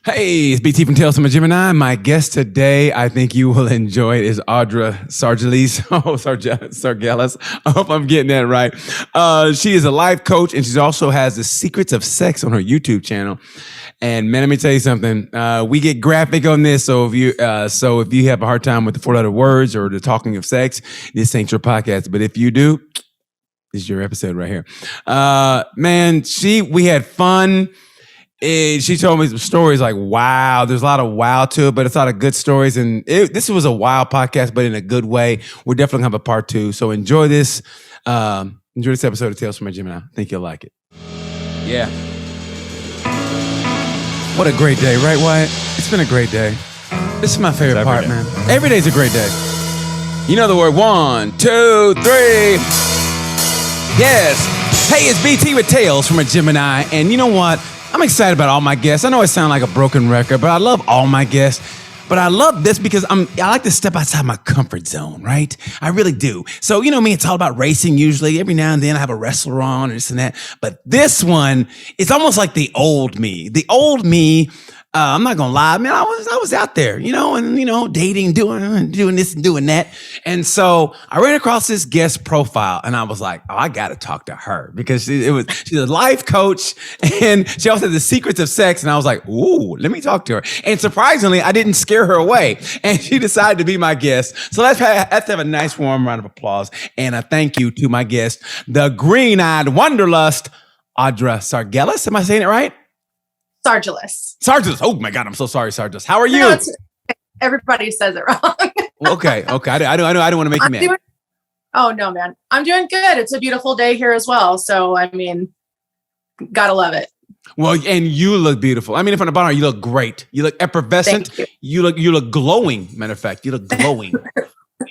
Hey, it's BT from Tales from a Gemini. My guest today, I think you will enjoy it, is Audra Sargelis. Sargelis. I hope I'm getting that right. She is a life coach, and she also has the Secrets of Sex on her YouTube channel. And man, let me tell you something. We get graphic on this, so if you have a hard time with the 4-letter words or the talking of sex, this ain't your podcast. But if you do, this is your episode right here. We had fun. She told me some stories like, wow, there's a lot of wow to it, but it's a lot of good stories. And this was a wild podcast, but in a good way. We're definitely going to have a part 2. So enjoy this. Enjoy this episode of Tales from a Gemini. I think you'll like it. Yeah. What a great day, right, Wyatt? It's been a great day. This is my favorite part, man. Every day's a great day. You know the word 1, 2, 3. Yes. Hey, it's BT with Tales from a Gemini. And you know what? I'm excited about all my guests. I know I sound like a broken record, but I love all my guests. But I love this because I like to step outside my comfort zone, right? I really do. So, you know me, it's all about racing usually. Every now and then I have a wrestler on or this and that. But this one, it's almost like the old me. The old me, I'm not gonna lie, man, I was out there, dating, doing this and doing that. And so I ran across this guest profile and I was like, oh, I gotta talk to her because she's a life coach and she also has the Secrets of Sex. And I was like, ooh, let me talk to her. And surprisingly, I didn't scare her away and she decided to be my guest. So let's have a nice warm round of applause. And a thank you to my guest, the green-eyed wanderlust, Audra Sargelis. Am I saying it right? Sargelis. Oh my God, I'm so sorry, Sargelis. How are you? No, everybody says it wrong. Okay. I don't want to make you mad. Oh no, man. I'm doing good. It's a beautiful day here as well. So, I mean, gotta love it. Well, and you look beautiful. I mean, from the bottom, you look great. You look effervescent. Thank you look glowing. Matter of fact, you look glowing.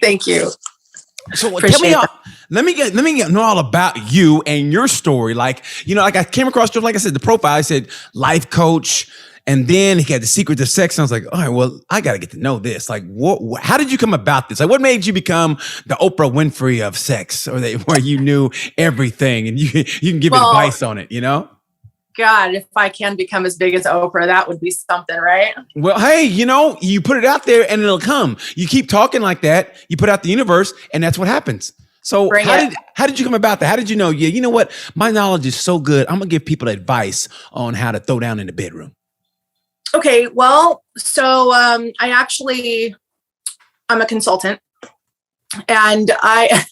Thank you. So tell me, let me get know all about you and your story. Like I came across like I said, the profile. I said life coach, and then he had the Secrets of Sex. And I was like, all right, well, I got to get to know this. Like, how did you come about this? Like, what made you become the Oprah Winfrey of sex, where you knew everything and you can give advice on it? God, if I can become as big as Oprah, that would be something, right? Well, hey, you put it out there and it'll come. You keep talking like that, you put out the universe, and that's what happens. So how did you come about that? How did you know? Yeah, you know what? My knowledge is so good. I'm going to give people advice on how to throw down in the bedroom. Okay, well, so I'm a consultant. And I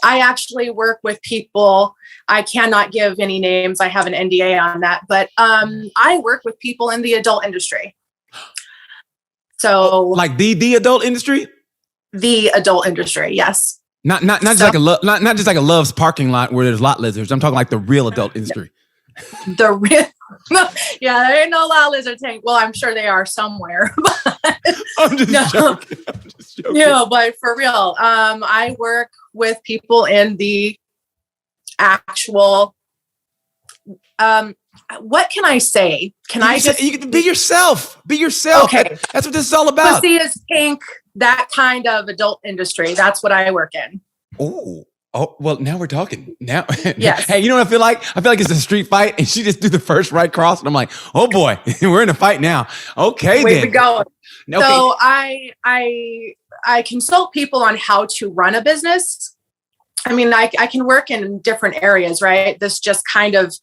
actually work with people. I cannot give any names. I have an NDA on that, but I work with people in the adult industry. So, like the adult industry, the adult industry, yes. Not just like a Love's parking lot where there's lot lizards. I'm talking like the real adult industry. The real, yeah, there ain't no lot lizard tank. Well, I'm sure they are somewhere. I'm just joking. Yeah, but for real, I work with people in the actual. What can I say? You can be yourself? Be yourself. Okay, that's what this is all about. Pussy is pink. That kind of adult industry. That's what I work in. Oh, well, now we're talking. Now, yes. Hey, you know what I feel like? I feel like it's a street fight, and she just do the first right cross, and I'm like, oh boy, we're in a fight now. Okay, Way to go. Okay. So I consult people on how to run a business. I mean, I can work in different areas, right? This just kind of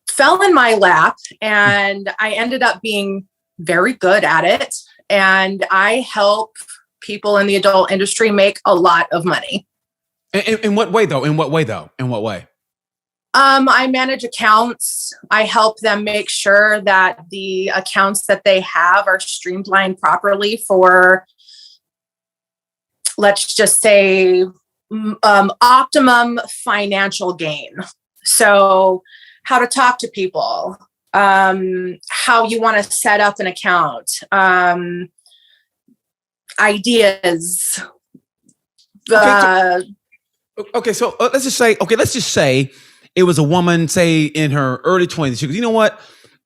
fell in my lap, and I ended up being very good at it. And I help people in the adult industry make a lot of money. In what way, though? In what way? I manage accounts. I help them make sure that the accounts that they have are streamlined properly for, let's just say, optimum financial gain. So how to talk to people, how you want to set up an account, ideas. Okay, so let's just say it was a woman, say in her early 20s. She goes, you know what?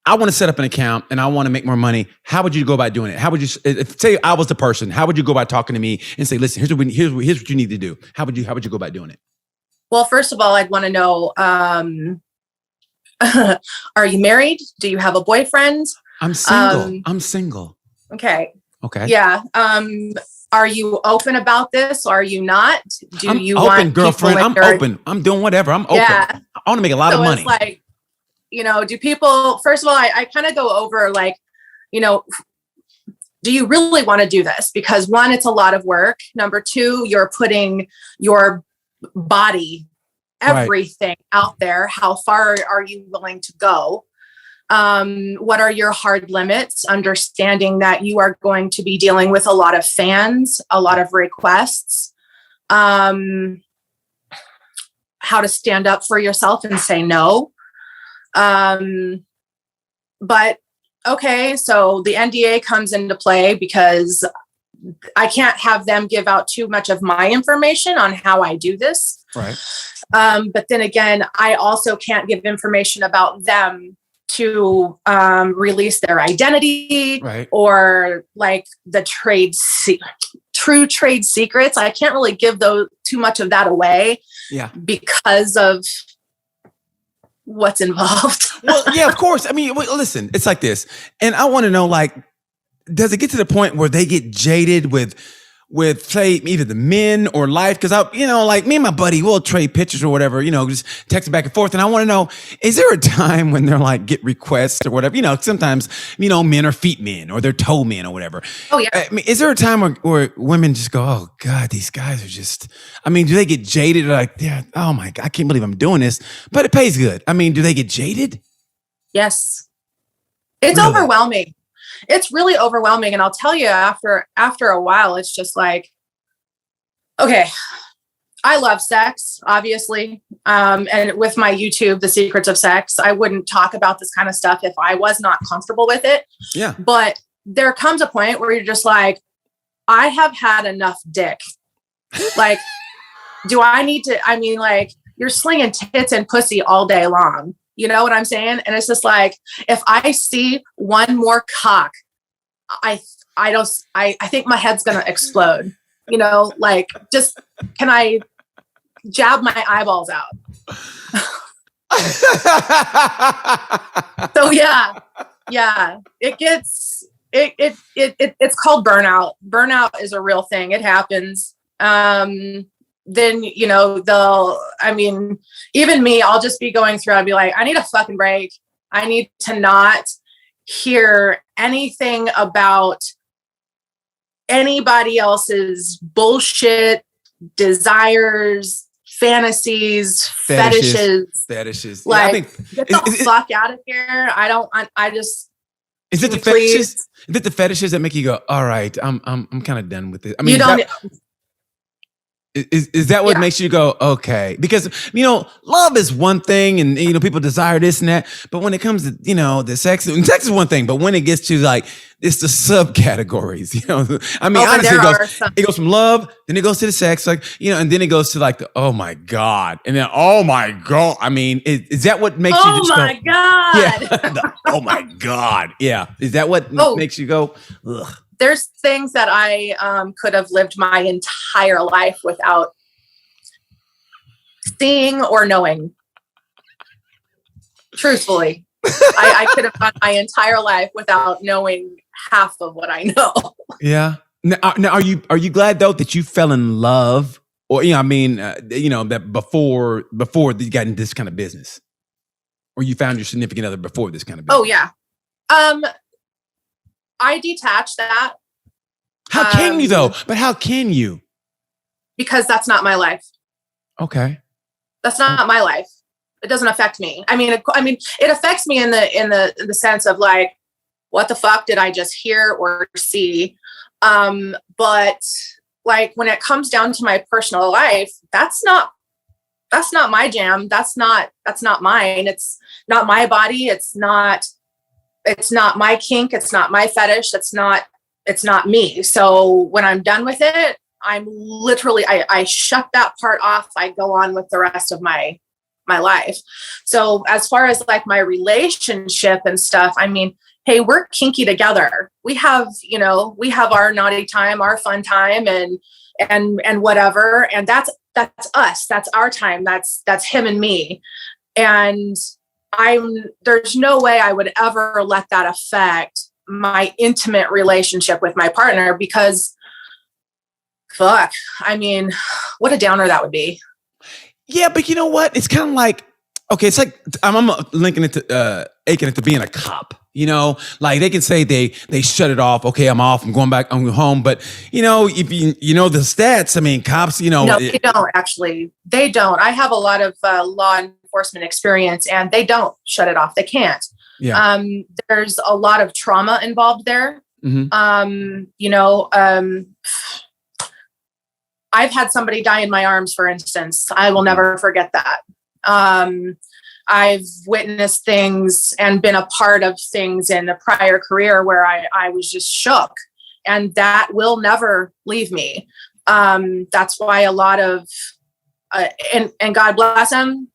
I want to set up an account and I want to make more money. How would you go about doing it? How would you, if say I was the person, how would you go about talking to me and say, listen, here's what you need to do. How would you go about doing it? Well, first of all, I'd want to know, are you married? Do you have a boyfriend? I'm single. I'm single. Okay. Okay. Yeah. Are you open about this? Or are you not? Do I'm you open, want girlfriend. I'm open. I'm doing whatever. I'm open. Yeah. I want to make a lot of money. It's like, do people, first of all, I kind of go over like, do you really want to do this? Because one, it's a lot of work. Number two, you're putting your body, everything out there. How far are you willing to go? What are your hard limits? Understanding that you are going to be dealing with a lot of fans, a lot of requests, how to stand up for yourself and say no. But okay, so the NDA comes into play because I can't have them give out too much of my information on how I do this. Right. But then again, I also can't give information about them to release their identity, or like the true trade secrets. I can't really give too much of that away, because of what's involved. Well, yeah, of course. I mean, listen, it's like this, and I want to know, like, does it get to the point where they get jaded with say either the men or life? Because like me and my buddy, we'll trade pictures or whatever, just text back and forth. And I want to know, is there a time when they're like get requests or whatever? Sometimes, men are feet men or they're toe men or whatever. Oh yeah. I mean, is there a time where women just go, oh God, these guys are just, do they get jaded? Like, yeah, oh my God, I can't believe I'm doing this, but it pays good. I mean, do they get jaded? Yes. It's really overwhelming. It's really overwhelming. And I'll tell you, after a while, it's just like, okay, I love sex, obviously. And with my YouTube, The Secrets of Sex, I wouldn't talk about this kind of stuff if I was not comfortable with it. Yeah. But there comes a point where you're just like, I have had enough dick. Like, do I need to, like, you're slinging tits and pussy all day long. You know what I'm saying? And it's just like, if I see one more cock, I think my head's going to explode, like, just, can I jab my eyeballs out? So yeah, it's called burnout. Burnout is a real thing. It happens. Then, even me, I'll just be going through, I'll be like, I need a fucking break. I need to not hear anything about anybody else's bullshit, desires, fantasies, fetishes. Like, get the fuck out of here. Is it the fetishes? Is it the fetishes that make you go, all right, I'm kind of done with it? You don't. Is that what makes you go, okay? Because, love is one thing and, people desire this and that. But when it comes to, the sex is one thing. But when it gets to like, it's the subcategories, honestly, it goes from love, then it goes to the sex, like, and then it goes to like the, oh my God. And then, oh my God. Is that what makes you just God. Yeah. Oh my God. Yeah. Is that what makes you go, ugh? There's things that I could have lived my entire life without seeing or knowing. Truthfully, I could have gone my entire life without knowing half of what I know. Yeah. Now, are you glad though that you fell in love, or that before you got into this kind of business, or you found your significant other before this kind of business? Oh yeah. I detach that. How can you though? But how can you? Because that's not my life. Okay. That's not my life. It doesn't affect me. It affects me in the sense of like, what the fuck did I just hear or see? But like when it comes down to my personal life, that's not my jam. That's not mine. It's not my body. It's not my kink. It's not my fetish. It's not me. So when I'm done with it, I'm literally, I shut that part off. I go on with the rest of my life. So as far as like my relationship and stuff, hey, we're kinky together. We have our naughty time, our fun time and whatever. And that's us. That's our time. That's him and me. And there's no way I would ever let that affect my intimate relationship with my partner, because fuck, I mean, what a downer that would be. Yeah, but you know what? It's kind of like, okay, it's like I'm linking it to aching it to being a cop. You know, like they can say they shut it off. Okay, I'm off. I'm going back. I'm going home. But you know, if you know the stats, I mean, cops. You know, no, they don't actually. They don't. I have a lot of law enforcement experience, and they don't shut it off. They can't. Yeah. There's a lot of trauma involved there. Mm-hmm. You know, I've had somebody die in my arms, for instance. I will never forget that. I've witnessed things and been a part of things in a prior career where I was just shook, and that will never leave me. That's why a lot of, and God bless him,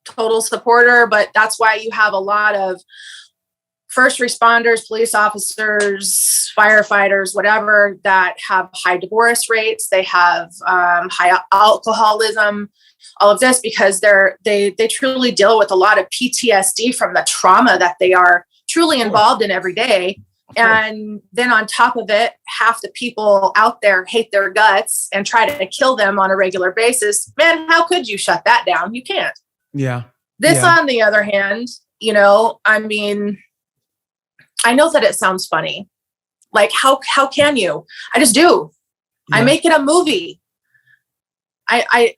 total supporter, but that's why you have a lot of first responders, police officers, firefighters, whatever, that have high divorce rates. They have high alcoholism, all of this, because they truly deal with a lot of PTSD from the trauma that they are truly involved in every day. And then on top of it, half the people out there hate their guts and try to kill them on a regular basis. Man, how could you shut that down? You can't. Yeah. This, on the other hand, you know, I mean, I know that it sounds funny. Like, how can you? I just do. Yeah. I make it a movie. I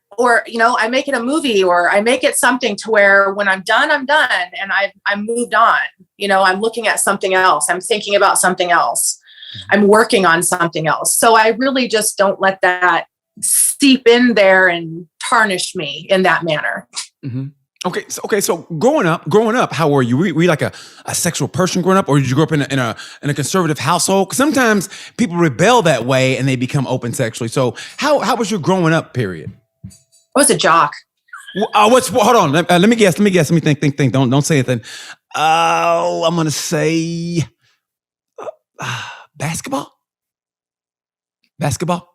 make it a movie, or I make it something to where when I'm done, and I'm moved on. You know, I'm looking at something else. I'm thinking about something else. I'm working on something else. So I really just don't let that seep in there and tarnish me in that manner. Mm-hmm. Okay. So growing up, how were you? Were you like a sexual person growing up, or did you grow up in a conservative household? 'Cause sometimes people rebel that way and they become open sexually. So how was your growing up period? I was a jock. Hold on. Let me guess. Let me think. Don't say anything. I'm gonna say basketball. Basketball.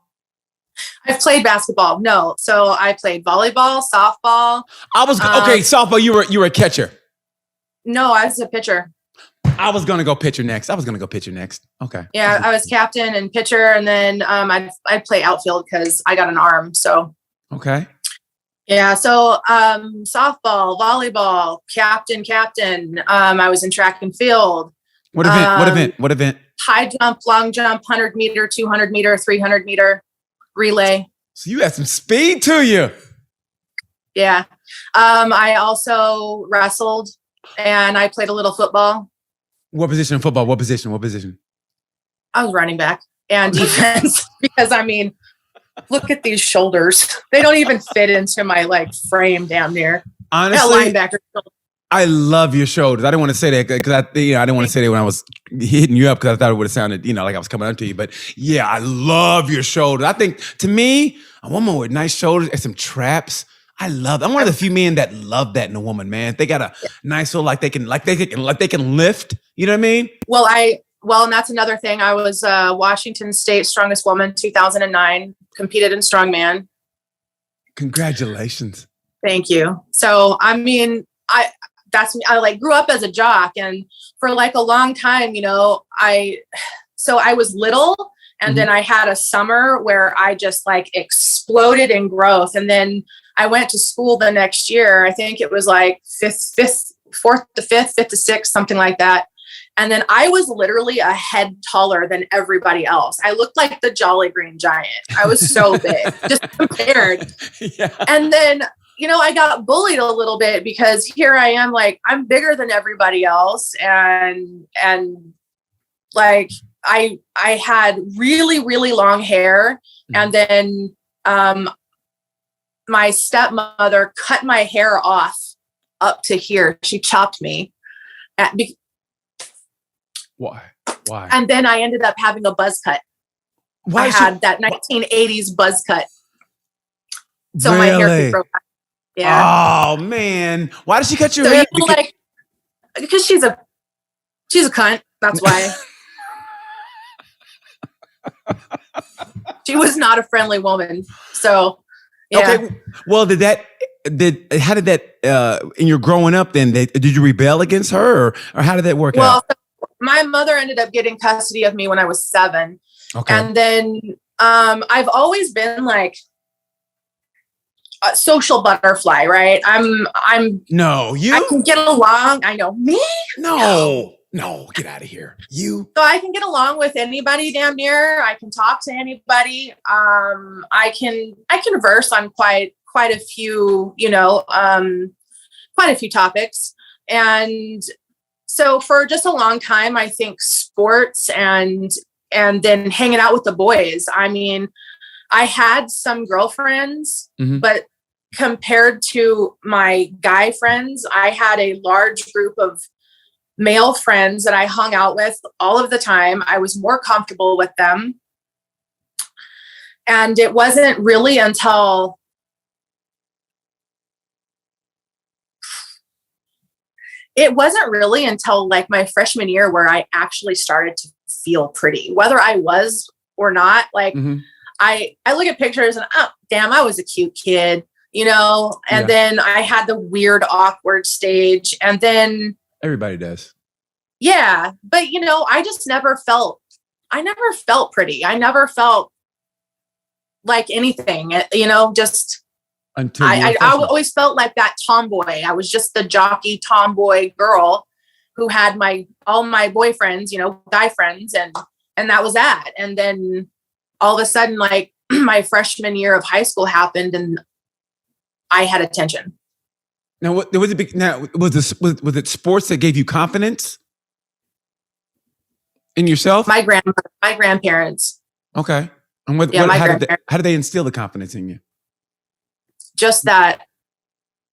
I've played basketball. No. So I played volleyball, softball. Softball. You were a catcher. No, I was a pitcher. I was gonna go pitcher next. Okay. Yeah, I was captain and pitcher, and then I'd play outfield because I got an arm. So. Okay. Yeah. So softball, volleyball, captain. I was in track and field. What event? High jump, long jump, 100 meter, 200 meter, 300 meter. Relay. So you had some speed to you. Yeah. I also wrestled, and I played a little football. What position in football? What position? I was running back and defense because, I mean, look at these shoulders. They don't even fit into my frame damn near. Honestly, linebacker. I love your shoulders. I didn't want to say that because I didn't want to say that when I was hitting you up because I thought it would have sounded, like I was coming up to you. But yeah, I love your shoulders. I think to me, a woman with nice shoulders and some traps, I love. I'm one of the few men that love that in a woman. Man, they got a nice little they can lift. You know what I mean? Well, and that's another thing. I was Washington State Strongest Woman 2009. Competed in strongman. Congratulations. Thank you. So I mean, I grew up as a jock, and for a long time, I was little, and then I had a summer where I just exploded in growth. And then I went to school the next year. I think it was fourth to fifth to sixth, something like that. And then I was literally a head taller than everybody else. I looked like the Jolly Green Giant. I was so big, just compared. Yeah. And then, I got bullied a little bit because here I am, I'm bigger than everybody else. And I had really, really long hair. And then my stepmother cut my hair off up to here. She chopped me. Why? And then I ended up having a buzz cut. I had that 1980s buzz cut. So my hair could grow back. Yeah. Oh man. Why did she cut your hair? Because she's a cunt. That's why. She was not a friendly woman. So yeah. Okay. Well, how did that in your growing up then? Did you rebel against her or how did that work out? my mother ended up getting custody of me when I was 7. Okay. And then I've always been like a social butterfly, right? No, you? I can get along. I know me. No, get out of here. You? So I can get along with anybody damn near. I can talk to anybody. I can verse on quite a few, quite a few topics. And so for just a long time, I think sports and then hanging out with the boys. I mean, I had some girlfriends, but compared to my guy friends, I had a large group of male friends that I hung out with all of the time. I was more comfortable with them. And it wasn't really until like my freshman year where I actually started to feel pretty, whether I was or not. Like I look at pictures and, oh, damn, I was a cute kid, and then I had the weird, awkward stage. And then everybody does. Yeah. But, I just never felt pretty. I never felt like anything, just until I always felt like that tomboy. I was just the jockey tomboy girl who had all my boyfriends, guy friends, and that was that. And then all of a sudden, like my freshman year of high school happened and I had attention. Now, was it sports that gave you confidence in yourself? My grandparents. Okay. And how did they instill the confidence in you? Just that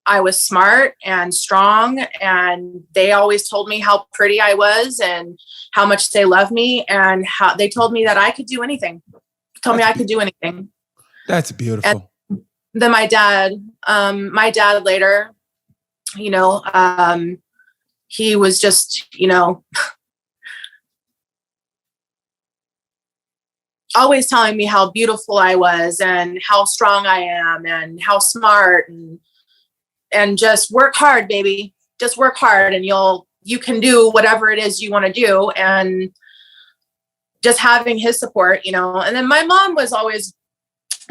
I was smart and strong, and they always told me how pretty I was and how much they loved me, and how they told me that I could do anything. I could do anything. That's beautiful. And then my dad later, he was just, always telling me how beautiful I was and how strong I am and how smart and just work hard, baby. Just work hard and you can do whatever it is you want to do. And just having his support, and then my mom was always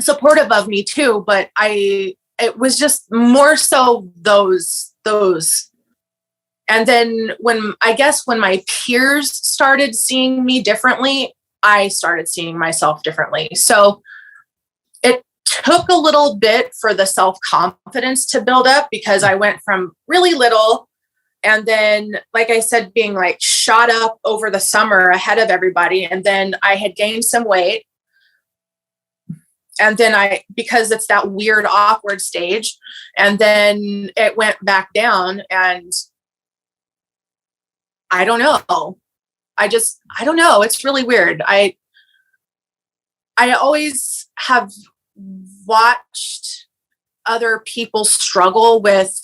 supportive of me too, but it was just more so those. And then when my peers started seeing me differently, I started seeing myself differently. So it took a little bit for the self-confidence to build up, because I went from really little and then, like I said, being like shot up over the summer ahead of everybody. And then I had gained some weight. And then because it's that weird, awkward stage, and then it went back down, and I don't know. I don't know. It's really weird. I always have watched other people struggle with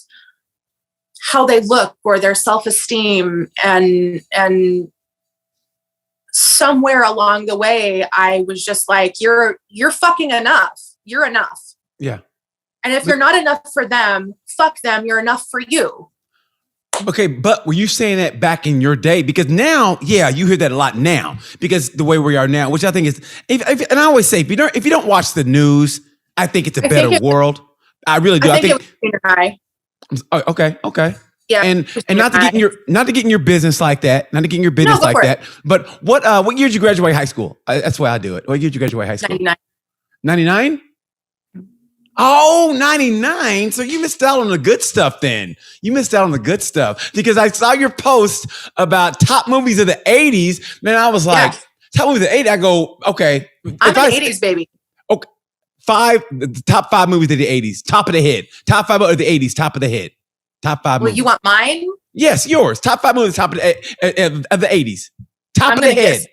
how they look or their self-esteem, and somewhere along the way, I was just like, you're fucking enough. You're enough. Yeah. And if you're not enough for them, fuck them. You're enough for you. Okay, but were you saying that back in your day? Because now, yeah, you hear that a lot now, because the way we are now, which I think is, and I always say, if you don't watch the news, I think it's a better world. I really do. I think it was junior high. Okay. Yeah. And not to get in your business like that, But what year did you graduate high school? That's why I do it. What year did you graduate high school? 99? Oh, 99. So you missed out on the good stuff then. You missed out on the good stuff, because I saw your post about top movies of the 80s. Man, I was like, top movies of the 80s. I go, okay. I'm an 80s baby. Okay. The top 5 movies of the 80s. Top of the head. Top 5 of the 80s. Top of the head. Top 5 movies. You want mine? Yes, yours. Top 5 movies top of the 80s. Top of the head.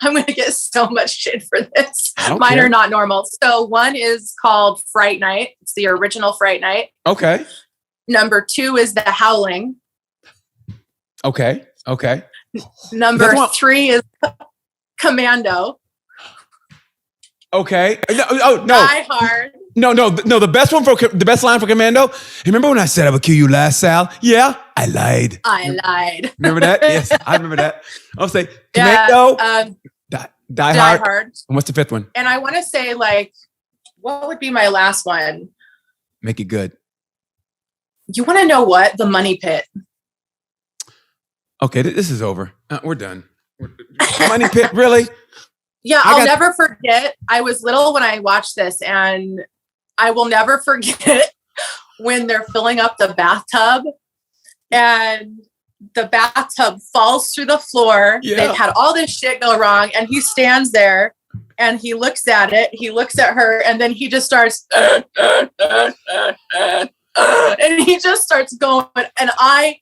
I'm going to get so much shit for this. Mine are not normal. So one is called Fright Night. It's the original Fright Night. Okay. Number 2 is The Howling. Okay. Number 3 is Commando. Okay. No. Die Hard. No. The best line for Commando. Remember when I said I would kill you last, Sal? Yeah, I lied. I lied. Remember that? Yes, I remember that. I'll say Commando. Die Hard. And what's the fifth one? And I want to say, like, what would be my last one? Make it good. You want to know what? The Money Pit. Okay, this is over. We're done. Money Pit, really? Yeah, I'll never forget. I was little when I watched this, and I will never forget when they're filling up the bathtub and the bathtub falls through the floor. Yeah. They've had all this shit go wrong, and he stands there and he looks at it. He looks at her, and then he just starts, and he just starts going. And I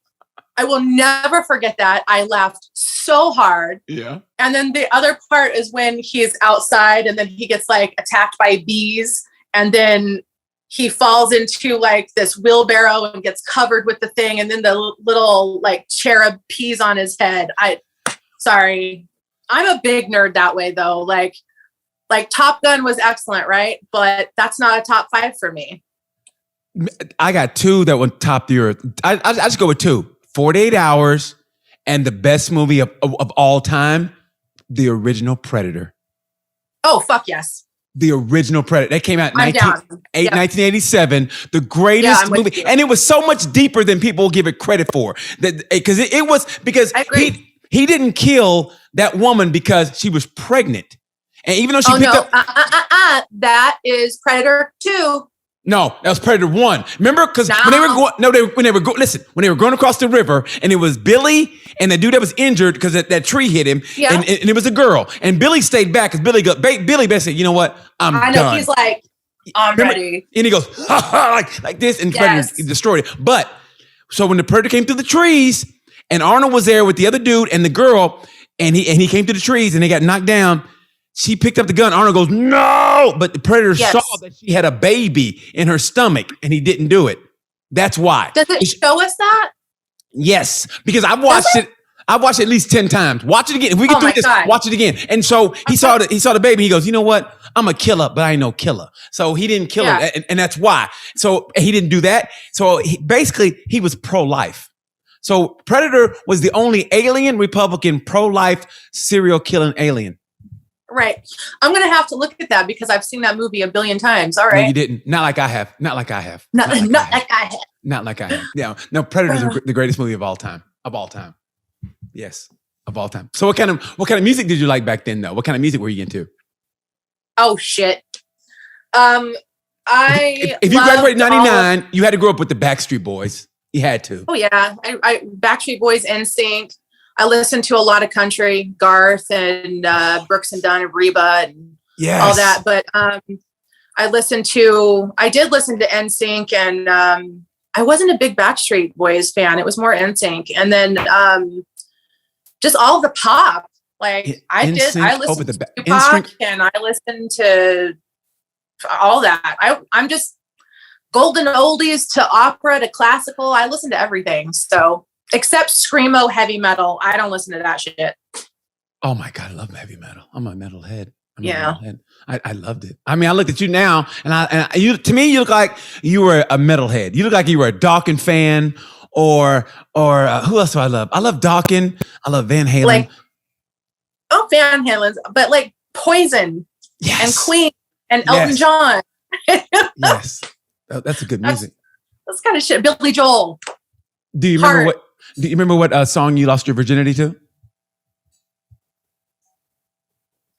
will never forget that. I laughed so hard. Yeah. And then the other part is when he's outside and then he gets like attacked by bees, and then he falls into like this wheelbarrow and gets covered with the thing. And then the little like cherub pees on his head. Sorry. I'm a big nerd that way though. Like Top Gun was excellent, right? But that's not a top 5 for me. I got 2 that would top the earth. I just go with 2. 48 Hours and the best movie of all time, the original Predator. Oh, fuck yes. The original Predator. That came out in 1987. The greatest movie. And it was so much deeper than people give it credit for. Because it was because he didn't kill that woman because she was pregnant. And even though she picked up... that is Predator 2. No, that was Predator 1. Remember? Because when they were going across the river, and it was Billy and the dude that was injured because that tree hit him, and it was a girl. And Billy stayed back because Billy basically said, you know what? I know, done. He's like, I'm ready. And he goes, ha, ha, like this, and Predator destroyed it. But, so when the Predator came through the trees, and Arnold was there with the other dude and the girl, and he came through the trees, and they got knocked down, she picked up the gun. Arnold goes, no! But the Predator saw that she had a baby in her stomach, and he didn't do it. That's why. Does it show us that? Yes, because I've watched it. I've watched it at least 10 times. Watch it again. If we get through this, watch it again. And so he saw the baby. He goes, you know what? I'm a killer, but I ain't no killer. So he didn't kill her, and that's why. So he didn't do that. So he was pro-life. So Predator was the only alien Republican pro-life serial killing alien. Right. I'm going to have to look at that because I've seen that movie a billion times. All right. No, you didn't. Not like I have. Not like I have. Not like I have. Not like I have. Yeah. No, Predator's the greatest movie of all time. Of all time. Yes. Of all time. So what kind of music did you like back then though? What kind of music were you into? Oh shit. If you graduated in 99, you had to grow up with the Backstreet Boys. You had to. Oh yeah. I Backstreet Boys, NSYNC. I listened to a lot of country, Garth and Brooks and Dunn and Reba and all that. But I did listen to NSYNC, and I wasn't a big Backstreet Boys fan. It was more NSYNC. And then just all the pop. Like I listened to Tupac and I listened to all that. I'm just golden oldies to opera to classical. I listen to everything. So except screamo heavy metal. I don't listen to that shit. Oh my God, I love heavy metal. I'm a metalhead. I loved it. I mean, I looked at you now, and to me, you look like you were a metalhead. You look like you were a Dawkins fan, or who else do I love? I love Dawkins. I love Van Halen. Van Halen's, but like Poison and Queen and Elton John. Yes, that's a good music. That's kind of shit. Billy Joel. Do you remember what song you lost your virginity to?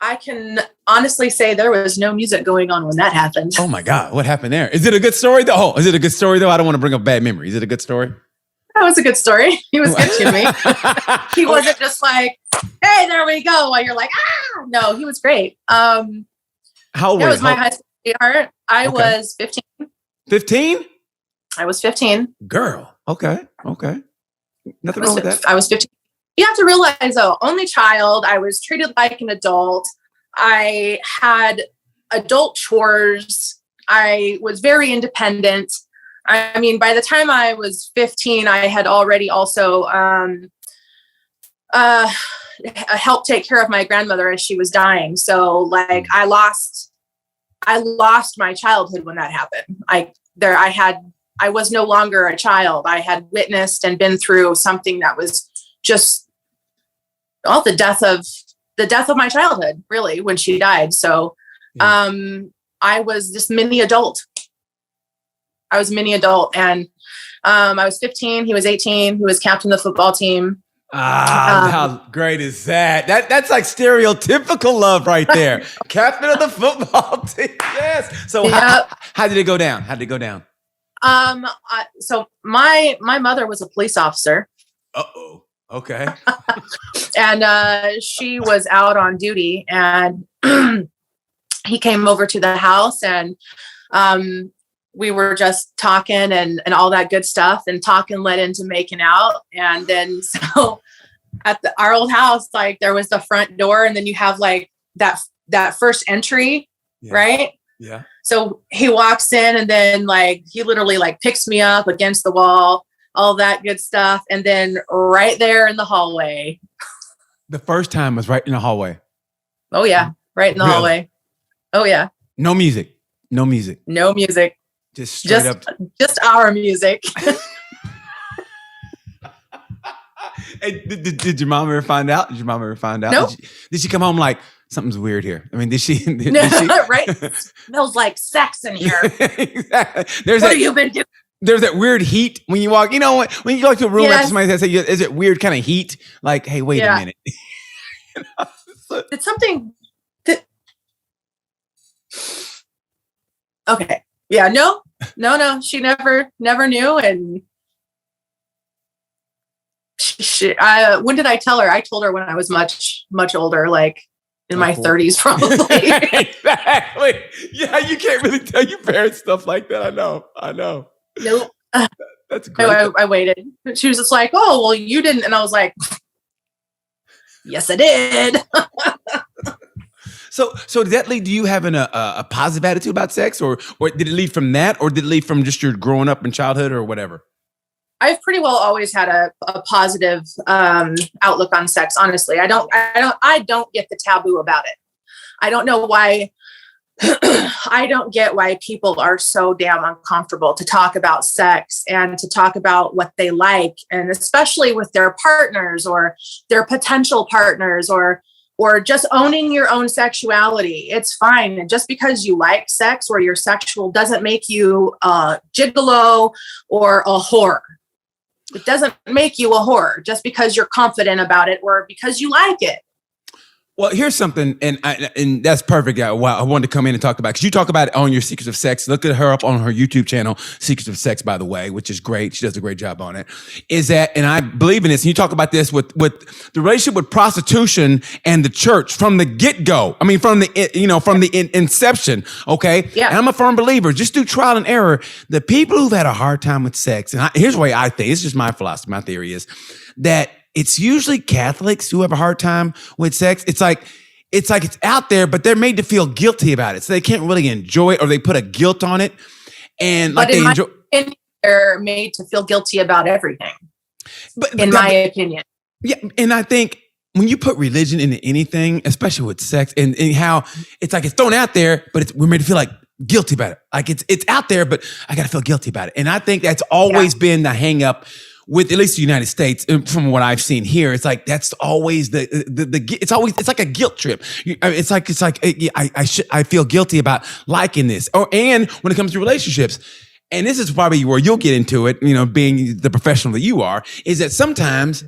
I can honestly say there was no music going on when that happened. Oh my God, what happened there? Is it a good story though? I don't want to bring up bad memories. Is it a good story? That was a good story. He was good to me. He wasn't just like, hey, there we go. While you're like, no, he was great. How old were you? It was my high school sweetheart. I was 15. 15? I was 15. Girl. Okay. Nothing wrong with that. I was 15. You have to realize, though, only child. I was treated like an adult. I had adult chores. I was very independent. I mean, by the time I was 15, I had already also helped take care of my grandmother as she was dying. So, like, I lost I lost my childhood when that happened. I was no longer a child. I had witnessed and been through something that was just the death of my childhood, really, when she died. So I was this mini adult. I was a mini adult, and I was 15. He was 18. He was captain of the football team. How great is that? That's like stereotypical love right there. Captain of the football team. Yes. So how did it go down? How did it go down? So my mother was a police officer. Uh-oh. Okay. And she was out on duty, and he came over to the house, and we were just talking and all that good stuff, and talking led into making out. And then so at our old house, like there was the front door, and then you have like that first entry, right? Yeah. So he walks in, and then like he literally like picks me up against the wall, all that good stuff. And then right there in the hallway. The first time was right in the hallway. Oh yeah. Right in the hallway. Oh yeah. No music. No music. No music. Just straight up. Just our music. Hey, did your mom ever find out? Nope. Did she come home like, something's weird here? I mean, did she? Right? Smells like sex in here. Exactly. What have you been doing? There's that weird heat when you walk. You know, when you go to a room after somebody says, is it weird kind of heat? Like, hey, wait a minute. It's something that. Okay. Yeah. No. She never knew. And when did I tell her? I told her when I was much, much older, like in my 30s, probably. Exactly. Yeah. You can't really tell your parents stuff like that. I know. Nope. That's great. I waited. She was just like, "Oh, well, you didn't," and I was like, "Yes, I did." So did that lead to you having a positive attitude about sex, or did it lead from that, or did it lead from just your growing up in childhood, or whatever? I've pretty well always had a positive outlook on sex. Honestly, I don't get the taboo about it. I don't know why. I don't get why people are so damn uncomfortable to talk about sex and to talk about what they like, and especially with their partners or their potential partners, or just owning your own sexuality. It's fine. And just because you like sex or you're sexual doesn't make you a gigolo or a whore. It doesn't make you a whore just because you're confident about it or because you like it. Well, here's something, and that's perfect. I wanted to come in and talk about, because you talk about it on your Secrets of Sex. Look at her up on her YouTube channel, Secrets of Sex, by the way, which is great. She does a great job on it. Is that, and I believe in this, and you talk about this with the relationship with prostitution and the church from the get-go. I mean, from the inception, okay? Yeah. And I'm a firm believer, just through trial and error, the people who've had a hard time with sex, and here's the way I think, it's just my philosophy, my theory is that it's usually Catholics who have a hard time with sex. It's like it's out there, but they're made to feel guilty about it. So they can't really enjoy it, or they put a guilt on it. And like they're made to feel guilty about everything. In my opinion. Yeah. And I think when you put religion into anything, especially with sex, and how it's like it's thrown out there, but we're made to feel like guilty about it. Like it's out there, but I got to feel guilty about it. And I think that's always been the hang up with at least the United States, from what I've seen here. It's like that's always it's like a guilt trip. It's like I feel guilty about liking this. And when it comes to relationships, and this is probably where you'll get into it, being the professional that you are, is that sometimes,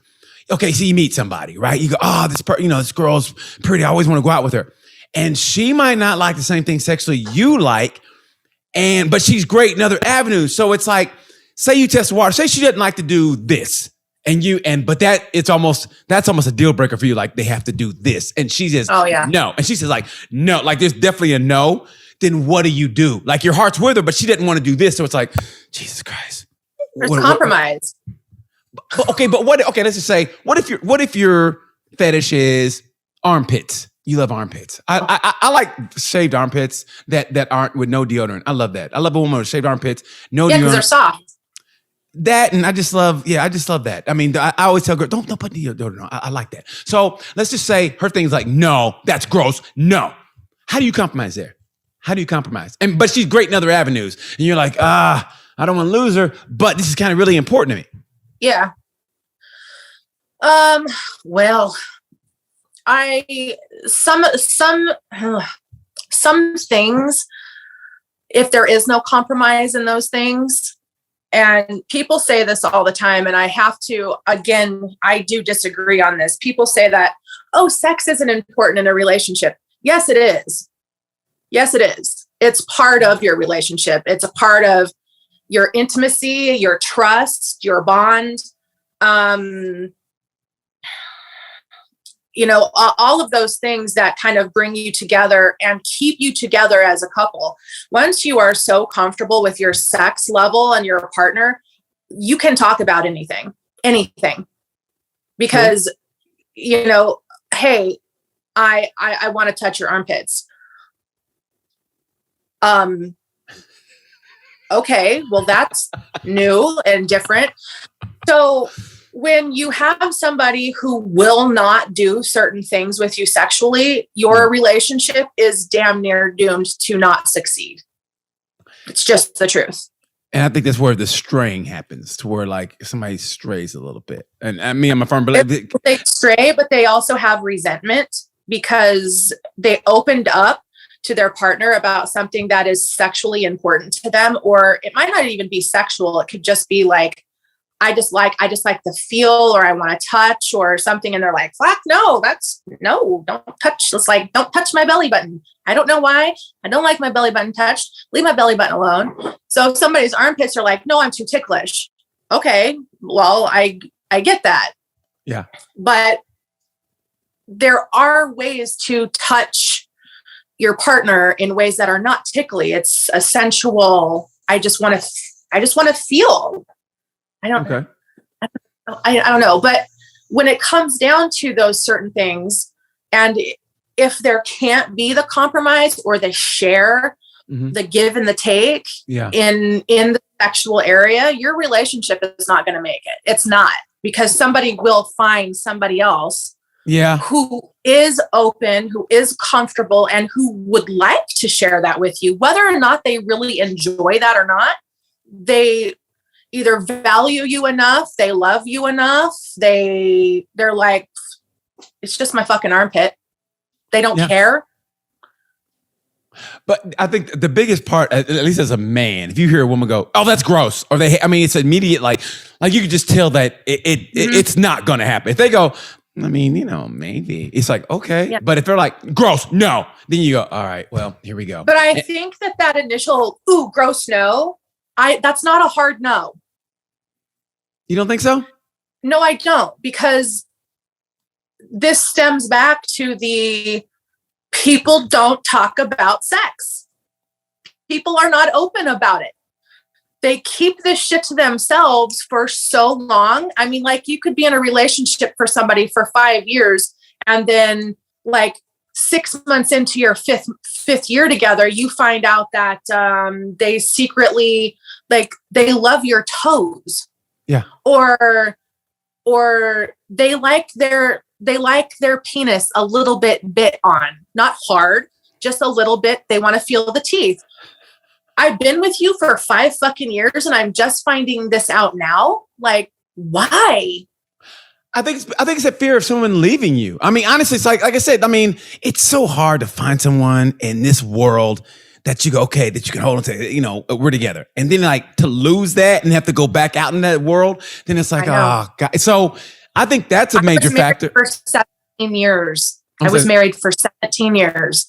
okay, so you meet somebody, right? You go, oh, this girl's pretty. I always want to go out with her, and she might not like the same thing sexually you like, but she's great in other avenues. So it's like, say you test the water. Say she doesn't like to do this, but that's almost a deal breaker for you. Like they have to do this, and she says, "Oh yeah, no," and she says like, "No," like there's definitely a no. Then what do? Like your heart's with her, but she didn't want to do this, so it's like, Jesus Christ. There's compromise. Okay, but what? Okay, let's just say, what if your fetish is armpits? You love armpits. I like shaved armpits that aren't with no deodorant. I love that. I love a woman with shaved armpits, no deodorant. Because they're soft. That, and I just love that. I mean, I always tell girls, don't put deodorant on. I like that. So let's just say her thing's like, no, that's gross. No. How do you compromise there? How do you compromise? But she's great in other avenues. And you're like, I don't want to lose her, but this is kind of really important to me. Yeah. Well, some things, if there is no compromise in those things, and people say this all the time, and I have to, again, I do disagree on this. People say that, oh, sex isn't important in a relationship. Yes, it is. Yes, it is. It's part of your relationship. It's a part of your intimacy, your trust, your bond. All of those things that kind of bring you together and keep you together as a couple. Once you are so comfortable with your sex level and your partner, you can talk about anything, because, hey, I want to touch your armpits. Okay, well, that's new and different. So when you have somebody who will not do certain things with you sexually, your relationship is damn near doomed to not succeed. It's just the truth. And I think that's where the straying happens, to where like somebody strays a little bit. And I mean, I'm a firm believer. They stray, but they also have resentment because they opened up to their partner about something that is sexually important to them, or it might not even be sexual. It could just be like, I just like the feel, or I want to touch or something. And they're like, fuck, no, don't touch. It's like, don't touch my belly button. I don't know why. I don't like my belly button touched. Leave my belly button alone. So if somebody's armpits are like, no, I'm too ticklish. Okay. Well, I get that. Yeah. But there are ways to touch your partner in ways that are not tickly. It's a sensual, I just want to feel. I don't know. But when it comes down to those certain things, and if there can't be the compromise or the share, the give and the take in the sexual area, your relationship is not going to make it. It's not, because somebody will find somebody else who is open, who is comfortable, and who would like to share that with you. Whether or not they really enjoy that or not, they either value you enough, they love you enough, they're like, it's just my fucking armpit. They don't care. But I think the biggest part, at least as a man, if you hear a woman go, "Oh, that's gross," or it's immediate, like you can just tell that it's not going to happen. If they go, maybe, it's like, okay. Yeah. But if they're like, "Gross, no," then you go, "All right, well, here we go." But I think that initial, "Ooh, gross, no," that's not a hard no. You don't think so? No, I don't, because this stems back to the people don't talk about sex. People are not open about it. They keep this shit to themselves for so long. I mean, like, you could be in a relationship for somebody for 5 years, and then like 6 months into your fifth year together, you find out that they secretly, like, they love your toes. Yeah. Or they like their penis a little bit on, not hard, just a little bit. They want to feel the teeth. I've been with you for 5 fucking years, and I'm just finding this out now. Like, why? I think it's a fear of someone leaving you. I mean, honestly, it's like I said, it's so hard to find someone in this world that you go, okay, that you can hold on to, we're together. And then like to lose that and have to go back out in that world, then it's like, oh God. So I think that's a major factor. For 17 years. I was married for 17 years.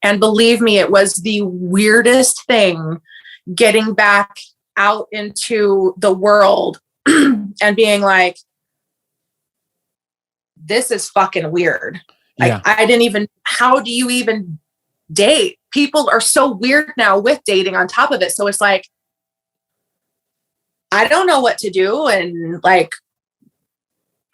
And believe me, it was the weirdest thing getting back out into the world and being like, this is fucking weird. Yeah. I didn't even, how do you even date? People are so weird now with dating on top of it. So it's like, I don't know what to do. And like,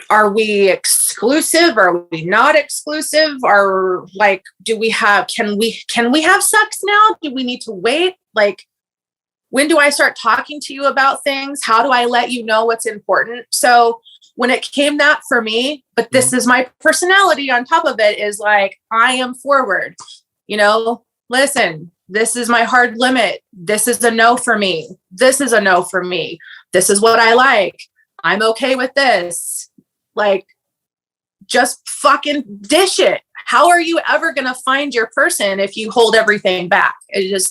are we exclusive? Are we not exclusive? Or like, can we have sex now? Do we need to wait? Like, when do I start talking to you about things? How do I let you know what's important? So when it came that for me, but this is my personality on top of it, is like, I am forward, listen, This is my hard limit. This is a no for me. This is a no for me. This is what I like. I'm okay with this. Like, just fucking dish it. How are you ever going to find your person if you hold everything back? It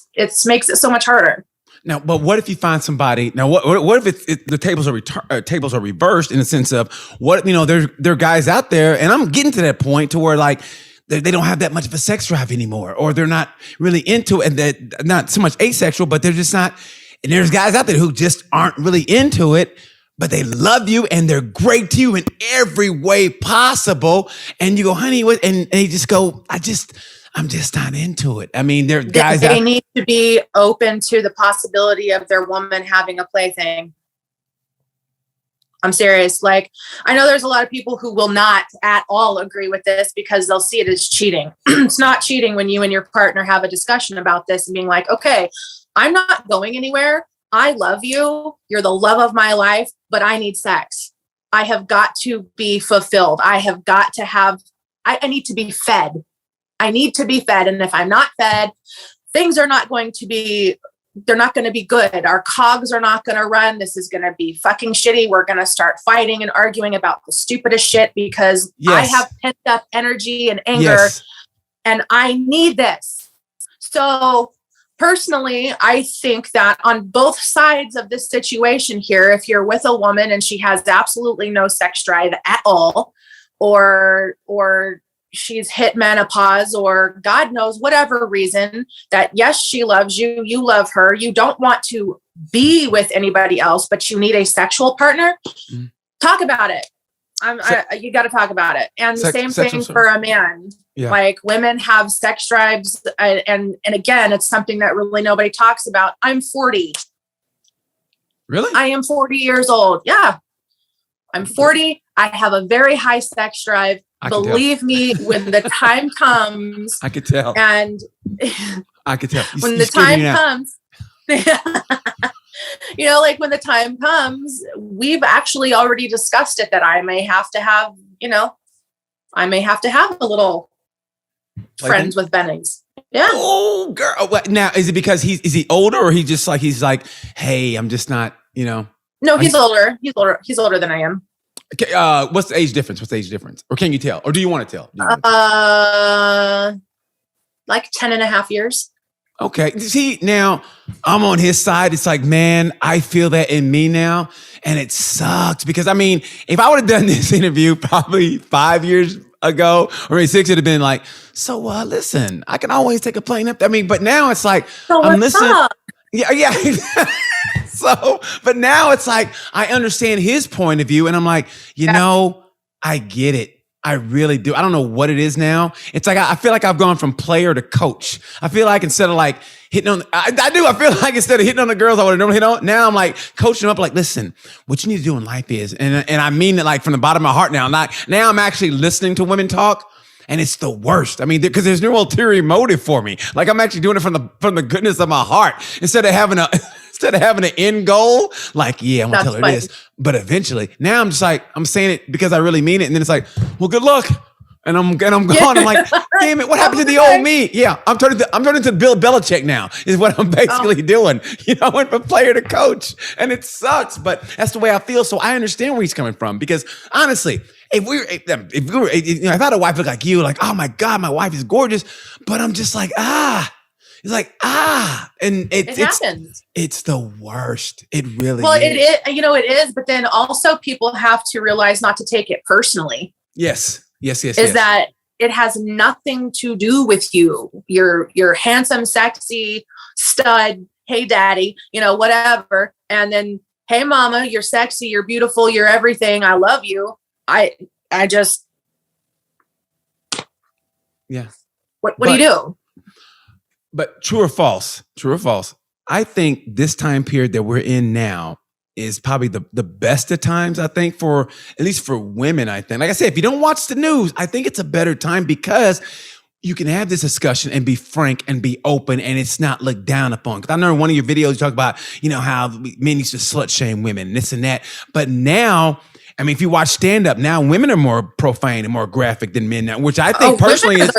makes it so much harder. Now, but what if you find somebody? Now, what if the tables are reversed in the sense of what, there are guys out there, and I'm getting to that point to where like they don't have that much of a sex drive anymore, or they're not really into it, and they're not so much asexual, but they're just not. And there's guys out there who just aren't really into it, but they love you and they're great to you in every way possible. And you go, honey, what? And they just go, I'm just not into it. I mean, there are guys they need to be open to the possibility of their woman having a plaything. I'm serious. Like, I know there's a lot of people who will not at all agree with this because they'll see it as cheating. It's not cheating when you and your partner have a discussion about this and being like, okay, I'm not going anywhere. I love you. You're the love of my life, but I need sex. I have got to be fulfilled. I have got to have, I need to be fed. I need to be fed. And if I'm not fed, things are not going to be, they're not going to be good. Our cogs are not going to run. This is going to be fucking shitty. We're going to start fighting and arguing about the stupidest shit because I have pent up energy and anger and I need this. So personally, I think that on both sides of this situation here, if you're with a woman and she has absolutely no sex drive at all, or she's hit menopause, or God knows whatever reason that, yes, she loves you, you love her, you don't want to be with anybody else, but you need a sexual partner, talk about it. You got to talk about it. And the same thing for a man. Yeah. Like, women have sex drives, and again, it's something that really nobody talks about. I'm 40. Really? I am 40 years old. Yeah. I'm 40. I have a very high sex drive. Believe me, when the time comes. I could tell. And I could tell. When the time comes. Like when the time comes, we've actually already discussed it that I may have to have, a little friends with Bennings. Yeah. Oh, girl. Now, is it because is he older, or he's like, hey, I'm just not, No, he's older. He's older than I am. Okay. What's the age difference? Or can you tell? Or do you want to tell? Like 10 and a half years. Okay. See, now I'm on his side. It's like, man, I feel that in me now. And it sucks because, I mean, if I would have done this interview probably 5 years ago, or maybe 6, it'd have been like, so listen, I can always take a plane up. I mean, but now it's like, I'm listening. Up? Yeah. But now it's like, I understand his point of view, and I'm like, I get it. I really do. I don't know what it is now. It's like, I feel like I've gone from player to coach. I feel like instead of like hitting on, I feel like instead of hitting on the girls I would have normally hit on, now I'm like coaching them up, like, listen, what you need to do in life is, and I mean it like from the bottom of my heart now. Now I'm actually listening to women talk. And it's the worst. I mean, because there's no ulterior motive for me. Like, I'm actually doing it from the goodness of my heart instead of having an end goal. Like, yeah, I'm gonna tell her this. But eventually, now I'm just like, I'm saying it because I really mean it. And then it's like, well, good luck. And I'm gone. I'm like, damn it, what happened to the old me? Yeah, I'm turning to Bill Belichick now, is what I'm basically doing. I went from player to coach, and it sucks, but that's the way I feel. So I understand where he's coming from, because honestly, if I had a wife look like you, like, oh my God, my wife is gorgeous, but I'm just like, it's like, and it happens. It's the worst. It really is. Well, it is, it is, but then also people have to realize not to take it personally. Yes. That it has nothing to do with you. You're handsome, sexy, stud, hey daddy, whatever. And then, hey mama, you're sexy, you're beautiful, you're everything. I love you. I just. Yeah. What do you do? But true or false? I think this time period that we're in now is probably the best of times, I think, for at least for women, I think. Like I said, if you don't watch the news, I think it's a better time because you can have this discussion and be frank and be open, and it's not looked down upon. Because I know in one of your videos you talk about, how men used to slut shame women and this and that. But now, I mean, if you watch stand up, now women are more profane and more graphic than men now, which I think personally is.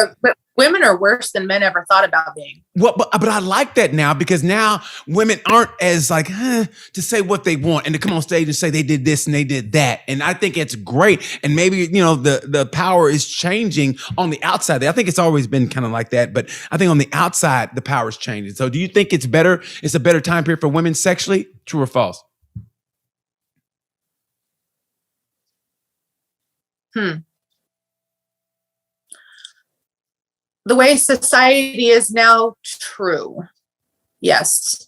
Women are worse than men ever thought about being. Well, but I like that now, because now women aren't as like to say what they want and to come on stage and say they did this and they did that. And I think it's great. And maybe, the power is changing on the outside. I think it's always been kind of like that, but I think on the outside, the power is changing. So do you think it's better? It's a better time period for women sexually? True or false? The way society is now, true. Yes.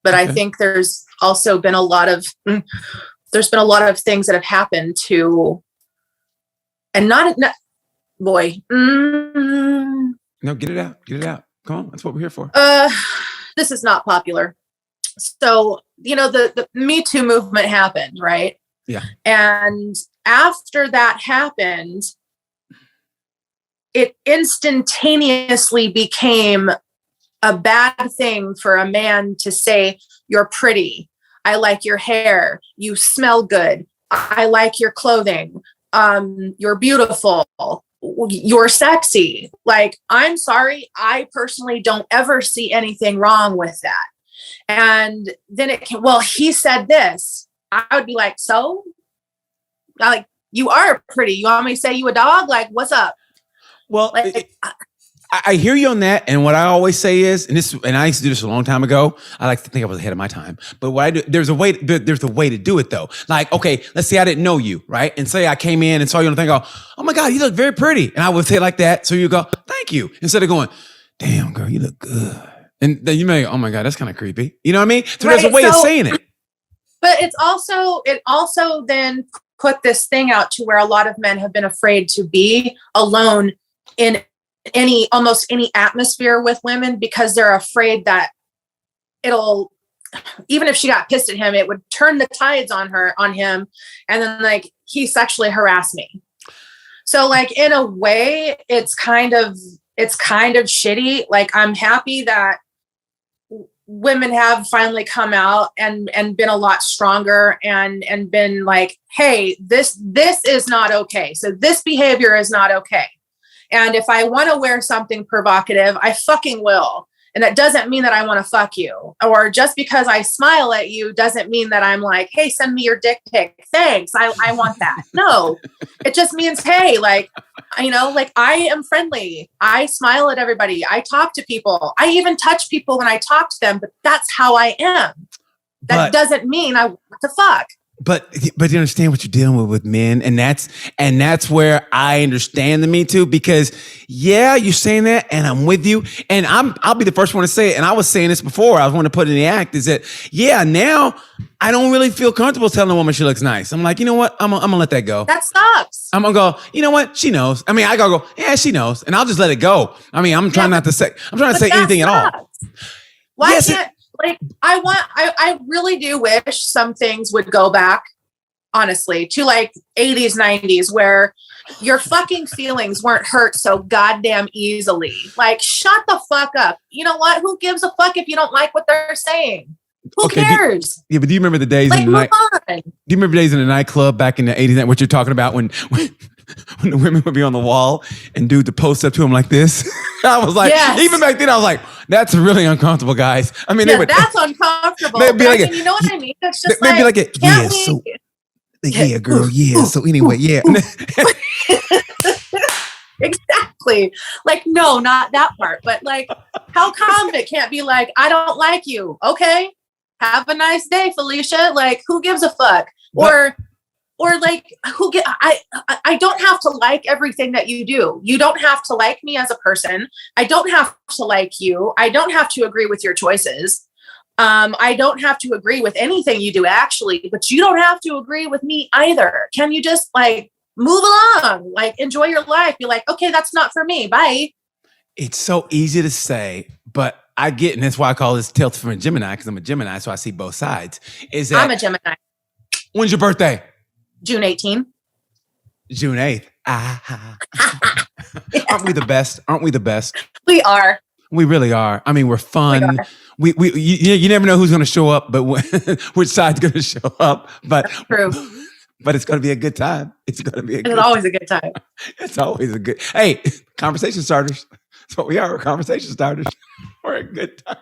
But okay. I think there's also been a lot of things that have happened to, and not boy. No, get it out. Get it out. Come on. That's what we're here for. This is not popular. So, the Me Too movement happened, right? Yeah. And after that happened, it instantaneously became a bad thing for a man to say, "You're pretty. I like your hair. You smell good. I like your clothing. You're beautiful. You're sexy." Like, I'm sorry. I personally don't ever see anything wrong with that. And then he said this. I would be like, so? Like, you are pretty. You want me to say you a dog? Like, what's up? Well, I hear you on that. And what I always say is, and I used to do this a long time ago. I like to think I was ahead of my time. But what I do, there's a way to do it though. Like, okay, let's say I didn't know you, right? And say I came in and saw you on the thing, go, "Oh my God, you look very pretty." And I would say like that. So you go, "Thank you." Instead of going, "Damn, girl, you look good." And then you may go, "Oh my God, that's kind of creepy." You know what I mean? So there's a way of saying it. But it also then put this thing out to where a lot of men have been afraid to be alone in almost any atmosphere with women, because they're afraid that even if she got pissed at him, it would turn the tides on him. And then like, he sexually harassed me. So like, in a way, it's kind of shitty. Like, I'm happy that women have finally come out and been a lot stronger and been like, "Hey, this is not okay. So this behavior is not okay. And if I want to wear something provocative, I fucking will. And that doesn't mean that I want to fuck you. Or just because I smile at you doesn't mean that I'm like, hey, send me your dick pic. Thanks. I want that. No, it just means, hey, like, like, I am friendly. I smile at everybody. I talk to people. I even touch people when I talk to them, but that's how I am. That doesn't mean I want to fuck. But you understand what you're dealing with men, and that's where I understand the Me Too, because yeah, you're saying that, and I'm with you, and I'll be the first one to say it. And I was saying this before. I was wanting to put it in the act is that now I don't really feel comfortable telling a woman she looks nice. I'm like, you know what? I'm gonna let that go. That sucks. I'm gonna go. You know what? She knows. I mean, I gotta go. Yeah, she knows, and I'll just let it go. I mean, I'm trying not to say. I'm trying to say anything at all. Why can't? Like, I really do wish some things would go back, honestly, to like 80s, 90s, where your fucking feelings weren't hurt so goddamn easily. Like, shut the fuck up. You know what? Who gives a fuck if you don't like what they're saying? Who cares? But do you remember the days in the night? Do you remember days in the nightclub back in the 80s? What you're talking about when the women would be on the wall and dude to post up to him like this? I was like, yes. Even back then, I was like, that's really uncomfortable, guys. I mean, that's uncomfortable. They'd be like, you know what I mean? It's just they'd be like, yeah, girl, yeah. So anyway, yeah. Exactly. Like, no, not that part. But like, how come it can't be like, I don't like you? Okay, have a nice day, Felicia. Like, who gives a fuck? Or like, I don't have to like everything that you do. You don't have to like me as a person. I don't have to like you. I don't have to agree with your choices. I don't have to agree with anything you do, actually, but you don't have to agree with me either. Can you just like move along, like enjoy your life? Be like, okay, that's not for me. Bye. It's so easy to say, but I get, and that's why I call this Tilted from a Gemini, because I'm a Gemini, so I see both sides. I'm a Gemini. When's your birthday? June 18th. June 8th. Aren't we the best? Aren't we the best? We are. We really are. I mean, we're fun. You never know who's going to show up, but which side's going to show up. But that's true. But it's going to be a good time. It's going to be. It's always a good time. It's always a good. Hey, Conversation starters. That's what we are. We're conversation starters. We're a good time,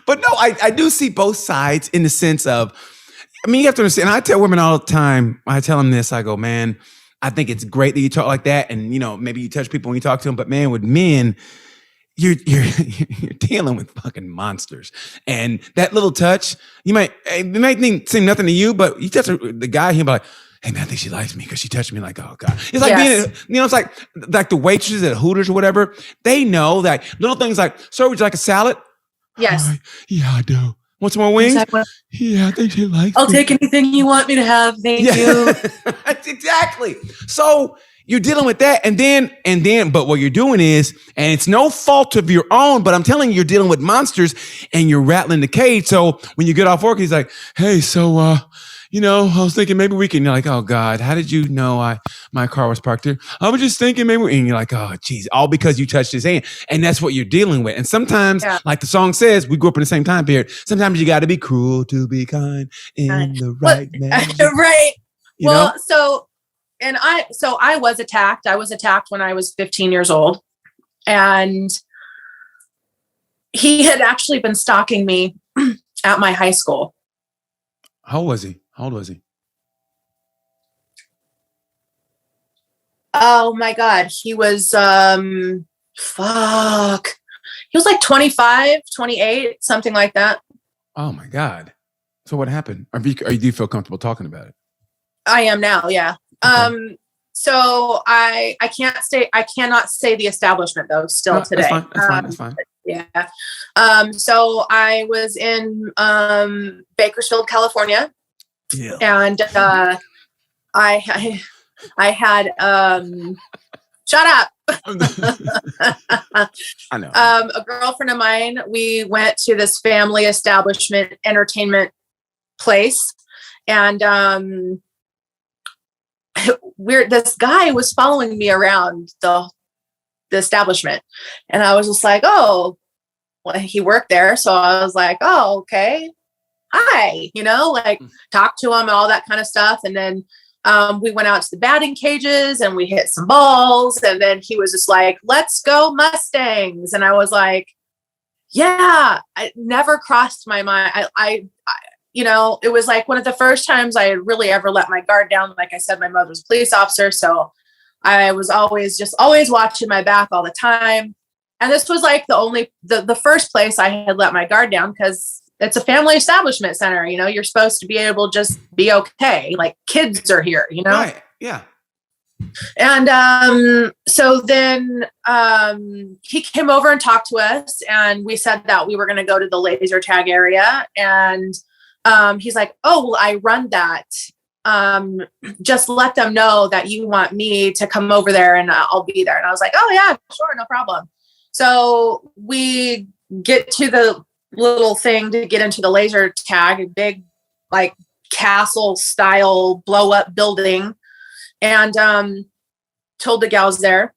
But no, I do see both sides in the sense of, you have to understand, I tell women all the time, I tell them this, I go, man, I think it's great that you talk like that. And, maybe you touch people when you talk to them, but man, with men, you're dealing with fucking monsters. And that little touch, it might seem nothing to you, but you touch the guy, he'll be like, hey man, I think she likes me because she touched me. Like, oh God. It's like being, it's like the waitresses at Hooters or whatever. They know that little things like, sir, would you like a salad? Yes. Yeah, I do. Want some more wings? Yeah, I think she likes I'll take anything you want me to have. Thank you. Exactly. So you're dealing with that. And then, but what you're doing is, and it's no fault of your own, but I'm telling you, you're dealing with monsters and you're rattling the cage. So when you get off work, he's like, hey, so, I was thinking maybe we can. You're like, oh God, how did you know my car was parked here? I was just thinking maybe, and you're like, oh geez, all because you touched his hand. And that's what you're dealing with. And sometimes, like the song says, we grew up in the same time period. Sometimes you got to be cruel to be kind in the right manner. Right. You know? So I was attacked. I was attacked when I was 15 years old. And he had actually been stalking me at my high school. How old was he? Oh my God. He was, he was like 25, 28, something like that. Oh my God. So what happened? Or do you feel comfortable talking about it? I am now. Yeah. Okay. So I cannot say the establishment though, still today. That's fine. Yeah. So I was in, Bakersfield, California. Yeah. And, I had, shut up. I know. A girlfriend of mine, we went to this family establishment entertainment place, and this guy was following me around the establishment, and I was just like, oh, well, he worked there, so I was like, oh, okay, hi, talk to him and all that kind of stuff, and then we went out to the batting cages and we hit some balls. And then he was just like, let's go Mustangs. And I was like, yeah, it never crossed my mind. I it was like one of the first times I had really ever let my guard down. Like I said, my mother was a police officer. So I was always watching my back all the time. And this was like the first place I had let my guard down, because it's a family establishment center. You're supposed to be able to just be okay. Like kids are here, Right. Yeah. And so then he came over and talked to us, and we said that we were going to go to the laser tag area. And he's like, oh, well, I run that. Just let them know that you want me to come over there and I'll be there. And I was like, oh yeah, sure. No problem. So we get to the little thing to get into the laser tag, a big like castle style blow up building, and told the gals there,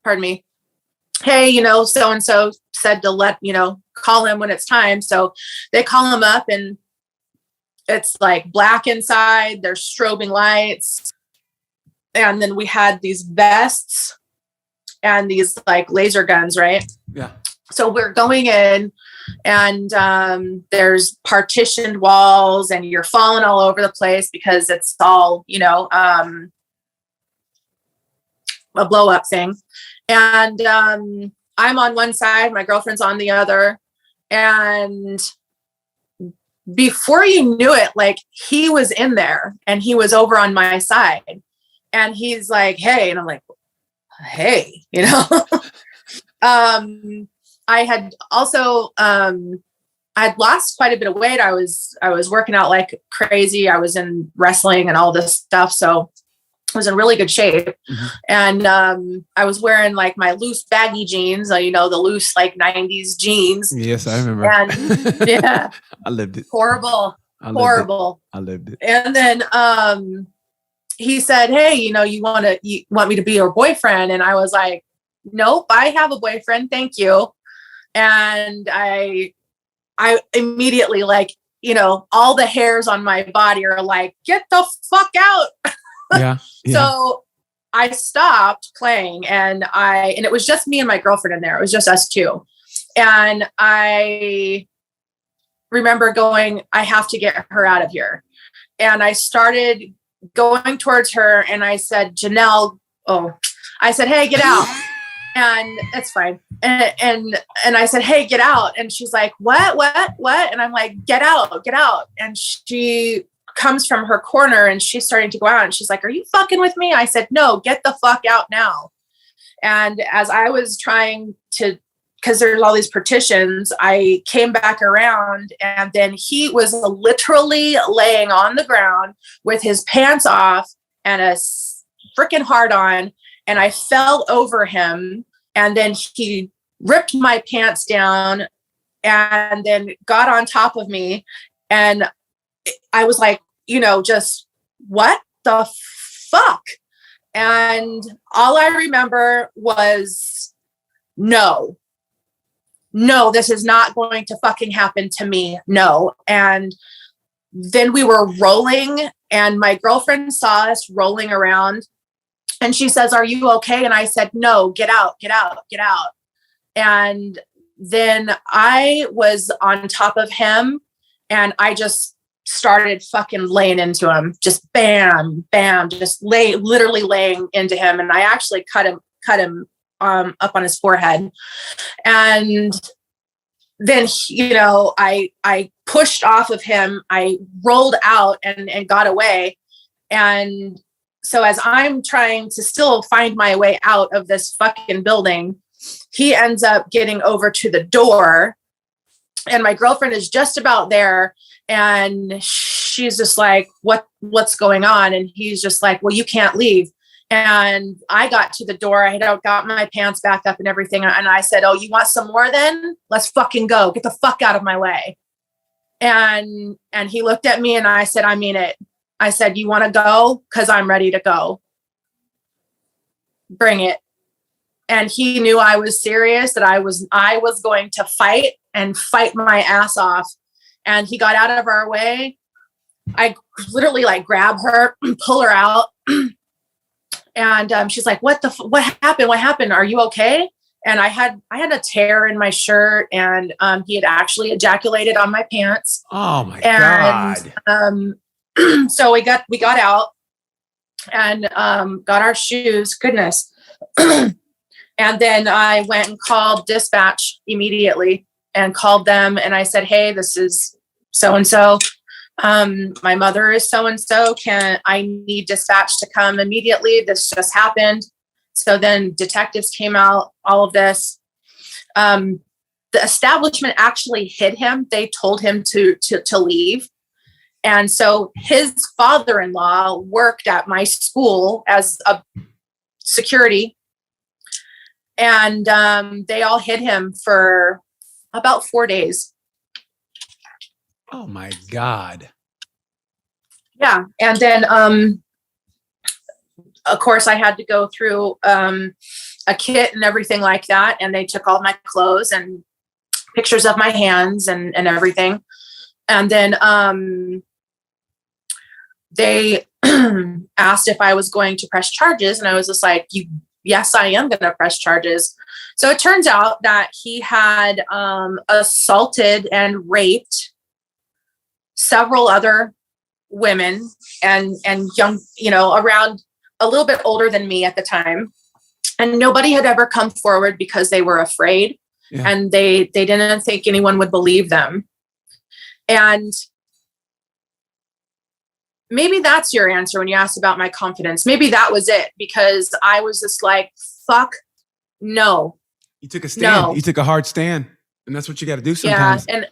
pardon me, hey, so and so said to let call him when it's time. So they call him up, and it's like black inside, there's strobing lights, and then we had these vests and these like laser guns, right? Yeah. So we're going in, and there's partitioned walls, and you're falling all over the place because it's all, a blow up thing. And I'm on one side, my girlfriend's on the other. And before you knew it, like he was in there and he was over on my side, and he's like, hey, and I'm like, hey, I had also, I had lost quite a bit of weight. I was working out like crazy. I was in wrestling and all this stuff. So I was in really good shape. Mm-hmm. And I was wearing like my loose baggy jeans, the loose like 90s jeans. Yes, I remember. And yeah, I lived it. Horrible. I lived it. And then he said, hey, you want me to be your boyfriend? And I was like, nope, I have a boyfriend. Thank you. And I immediately, like, all the hairs on my body are like, get the fuck out. Yeah. So I stopped playing and it was just me and my girlfriend in there. It was just us two. And I remember going, I have to get her out of here. And I started going towards her and I said, Janelle, I said, hey, get out. And it's fine. And I said, hey, get out. And she's like, what? And I'm like, get out. And she comes from her corner and she's starting to go out and she's like, are you fucking with me? I said, no, get the fuck out now. And as I was trying to, because there's all these partitions, I came back around and then he was literally laying on the ground with his pants off and a freaking hard on. And I fell over him and then he ripped my pants down and then got on top of me. And I was like, just what the fuck? And all I remember was, no, this is not going to fucking happen to me. No. And then we were rolling and my girlfriend saw us rolling around and she says, are you okay? And I said, no, get out. And then I was on top of him and I just started fucking laying into him, just bam, just literally laying into him. And I actually cut him up on his forehead. And then, I pushed off of him, I rolled out and got away. And so as I'm trying to still find my way out of this fucking building, he ends up getting over to the door and my girlfriend is just about there. And she's just like, what's going on? And he's just like, well, you can't leave. And I got to the door. I had got my pants back up and everything. And I said, oh, you want some more then? Let's fucking go. Get the fuck out of my way. And he looked at me and I said, I mean it. I said, you want to go? Because I'm ready to go. Bring it. And he knew I was serious, that I was going to fight my ass off. And he got out of our way. I literally grab her, pull her out. And she's like, what happened? What happened? Are you okay? And I had a tear in my shirt and he had actually ejaculated on my pants. Oh my God. So we got out and got our shoes. Goodness. And then I went and called dispatch immediately and called them. And I said, hey, this is so-and-so. My mother is so-and-so. I need dispatch to come immediately. This just happened. So then detectives came out, all of this. The establishment actually hid him. They told him to leave. And so his father-in-law worked at my school as a security. And they all hid him for about 4 days. Oh my God. Yeah. And then, of course, I had to go through a kit and everything like that. And they took all my clothes and pictures of my hands and everything. And then they asked if I was going to press charges. And I was just like, yes, I am going to press charges. So it turns out that he had assaulted and raped several other women and young, around a little bit older than me at the time. And nobody had ever come forward because they were afraid. Yeah. And they didn't think anyone would believe them. And maybe that's your answer when you asked about my confidence. Maybe that was it, because I was just like, fuck no. You took a stand. No. You took a hard stand. And that's what you got to do sometimes. Yeah.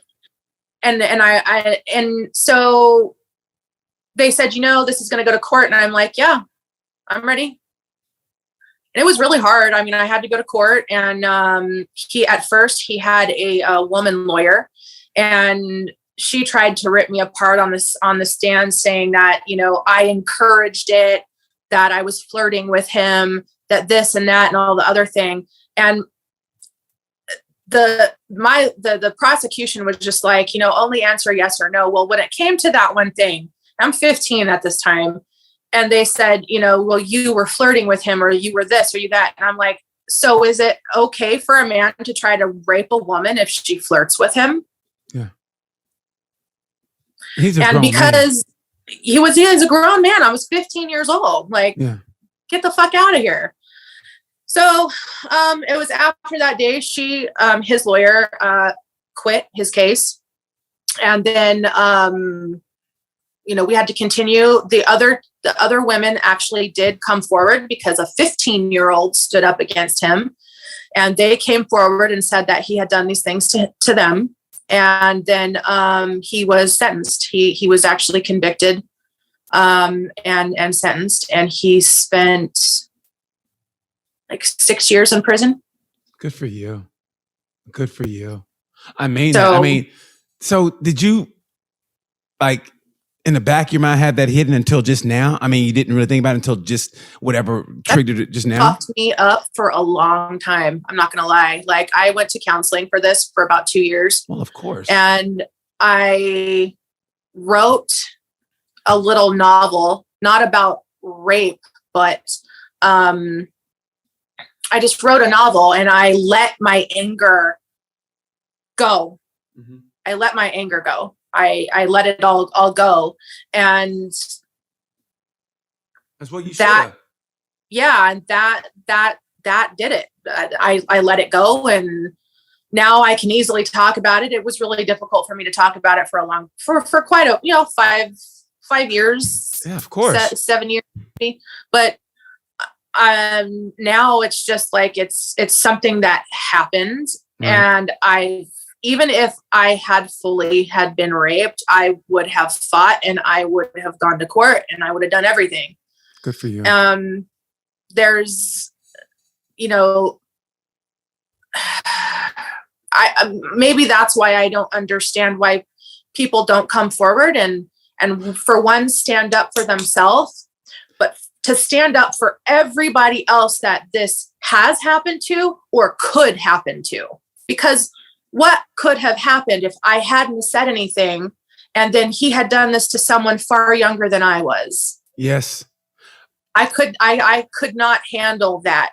And so they said, this is going to go to court. And I'm like, yeah, I'm ready. And it was really hard. I mean, I had to go to court, and at first he had a woman lawyer, and she tried to rip me apart on the stand, saying that, I encouraged it, that I was flirting with him, that this and that and all the other thing. And the prosecution was just like, only answer yes or no. Well, when it came to that one thing, I'm 15 at this time, And they said, well, you were flirting with him, or you were this, or you that. And I'm like, so is it okay for a man to try to rape a woman if she flirts with him? Yeah. He's a and grown because man. he was a grown man. I was 15 years old. Like, get the fuck out of here. So it was after that day, his lawyer quit his case. And then, we had to continue. The other women actually did come forward because a 15-year-old stood up against him. And they came forward and said that he had done these things to them. And then he was sentenced. He was actually convicted and sentenced. And he spent like 6 years in prison. Good for you. Good for you. So did you, like, in the back of your mind, have that hidden until just now? I mean, you didn't really think about it until just whatever triggered it just now? Fucked me up for a long time. I'm not going to lie. Like, I went to counseling for this for about 2 years. Well, of course. And I wrote a little novel, not about rape, but I just wrote a novel, and I let my anger go. Mm-hmm. I let my anger go. I let it all go. And that's what you said. Yeah. And that did it. I let it go. And now I can easily talk about it. It was really difficult for me to talk about it for quite a, 5 years. Yeah, of course. 7 years. But now it's just like, it's something that happened. Right. And even if I had been raped, I would have fought, and I would have gone to court, and I would have done everything. Good for you. There's, maybe that's why I don't understand why people don't come forward and for one, stand up for themselves, but to stand up for everybody else that this has happened to or could happen to. Because what could have happened if I hadn't said anything and then he had done this to someone far younger than I was? Yes. I could not handle that.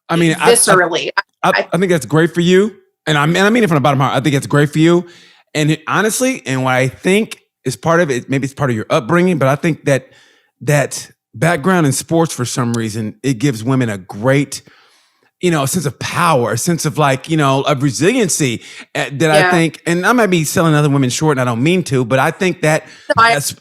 I mean, viscerally. I think that's great for you. And I mean it from the bottom of my heart. I think it's great for you. And honestly, and what I think is part of it, maybe it's part of your upbringing, but I think that background in sports, for some reason, it gives women a great, a sense of power, a sense of of resiliency that I think, and I might be selling other women short and I don't mean to, but I think that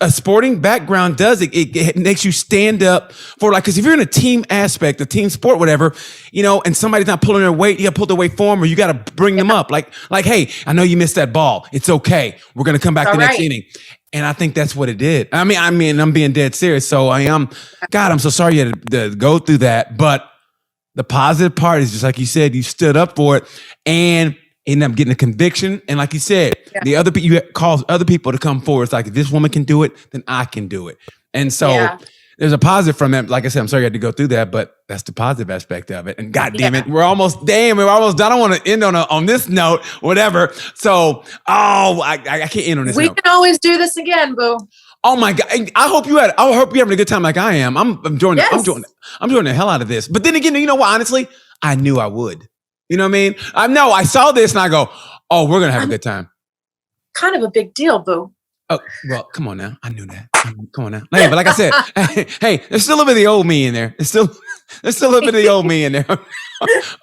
a sporting background does, it makes you stand up for, because if you're in a team aspect, a team sport, whatever, and somebody's not pulling their weight, you got to pull their weight for them, or you got to bring them up. Like, hey, I know you missed that ball. It's okay. We're going to come back the next inning. And I think that's what it did. I mean, I'm being dead serious. So I'm so sorry you had to go through that, but the positive part is just like you said, you stood up for it and ended up getting a conviction. And like you said, the other you cause other people to come forward. It's like, if this woman can do it, then I can do it. And so there's a positive from it. Like I said, I'm sorry you had to go through that, but that's the positive aspect of it. And God damn it, we're almost done. I don't want to end on this note, whatever. So, I can't end on this note. We can always do this again, boo. Oh my God! I hope you're having a good time like I am. I'm enjoying it. I'm enjoying the hell out of this. But then again, you know what? Honestly, I knew I would. You know what I mean? I saw this and I go, "Oh, we're gonna have a good time." Kind of a big deal, boo. Oh well, come on now. I knew that. Come on now. Hey, but like I said, hey, there's still a little bit of the old me in there. There's still a little bit of the old me in there.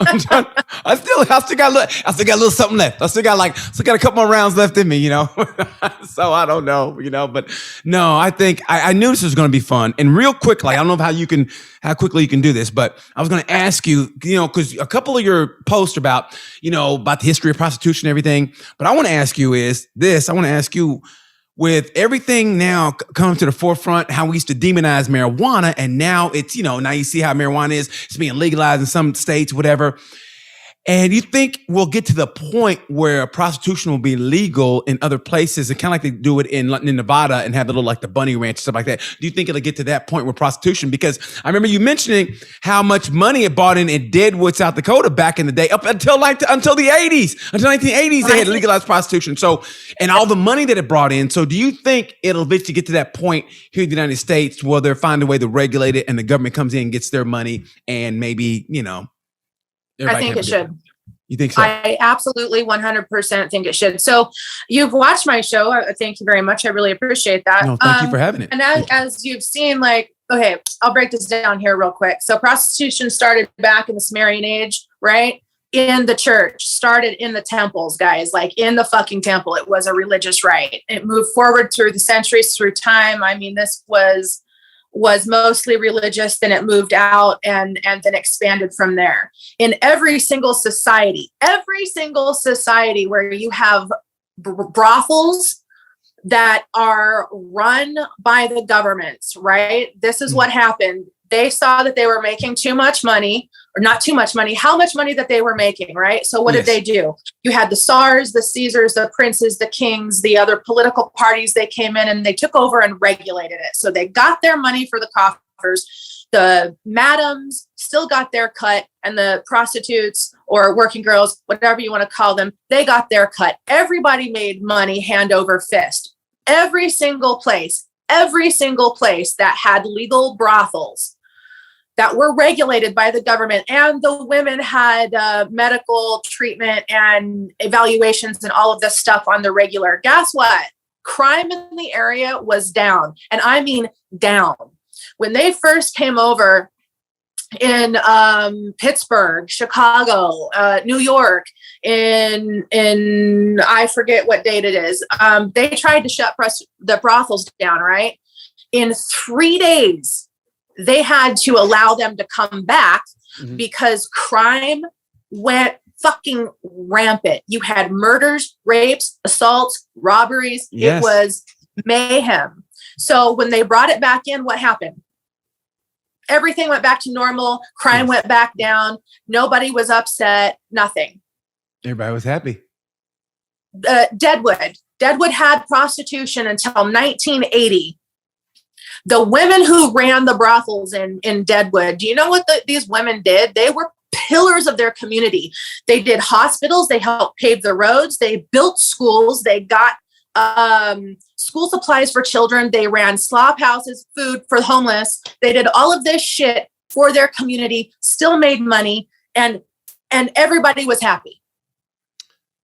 I still got a little something left. I still got a couple more rounds left in me, So I don't know, but no, I think I knew this was going to be fun. And real quickly, I don't know how quickly you can do this, but I was going to ask you, because a couple of your posts about the history of prostitution and everything, but I want to ask you with everything now coming to the forefront, how we used to demonize marijuana, and now it's, now you see how marijuana is. It's being legalized in some states, whatever. And you think we'll get to the point where prostitution will be legal in other places, and kind of like they do it in Nevada and have the little, like the bunny ranch, stuff like that. Do you think it'll get to that point with prostitution? Because I remember you mentioning how much money it brought in Deadwood, South Dakota back in the day, up until until the 80s, until 1980s, they had legalized prostitution. So, and all the money that it brought in. So do you think it'll eventually get to that point here in the United States where they'll find a way to regulate it and the government comes in and gets their money and maybe, I think it should. You think so? I absolutely 100% think it should. So you've watched my show. Thank you very much. I really appreciate that. No, thank you for having it. And as you've seen, okay, I'll break this down here real quick. So prostitution started back in the Sumerian age, right? In the church, started in the temples, guys, like in the fucking temple. It was a religious rite. It moved forward through the centuries, through time. I mean, this was mostly religious, then it moved out and then expanded from there. In every single society where you have brothels that are run by the governments, right? This is what happened. They saw that they were making too much money, or not too much money, how much money that they were making, right? So what did they do? You had the Tsars, the Caesars, the princes, the kings, the other political parties. They came in and they took over and regulated it. So they got their money for the coffers. The madams still got their cut, and the prostitutes or working girls, whatever you want to call them, they got their cut. Everybody made money hand over fist. Every single place that had legal brothels that were regulated by the government, and the women had medical treatment and evaluations and all of this stuff on the regular. Guess what? Crime in the area was down. And I mean down. When they first came over in Pittsburgh, Chicago, New York, in I forget what date it is, they tried to shut the brothels down, right? In 3 days, they had to allow them to come back because crime went fucking rampant. You had murders, rapes, assaults, robberies. Yes. It was mayhem. So when they brought it back in, what happened? Everything went back to normal. Crime went back down. Nobody was upset. Nothing. Everybody was happy. Deadwood had prostitution until 1980. The women who ran the brothels in Deadwood, do you know what these women did? They were pillars of their community. They did hospitals. They helped pave the roads. They built schools. They got school supplies for children. They ran slop houses, food for the homeless. They did all of this shit for their community, still made money, and everybody was happy.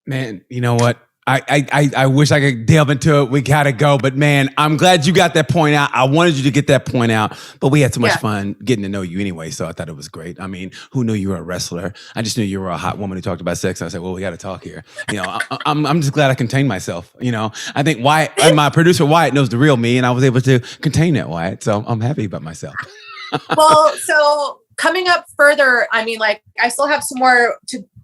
Man, you know what? I wish I could delve into it. We gotta go, but man, I'm glad you got that point out. I wanted you to get that point out, but we had so much fun getting to know you anyway, so I thought it was great. I mean, who knew you were a wrestler? I just knew you were a hot woman who talked about sex. I said, well, we got to talk here. I'm just glad I contained myself. I think Wyatt, my producer Wyatt, knows the real me, and I was able to contain that, Wyatt. So I'm happy about myself. Well, so coming up further, I mean, I still have some more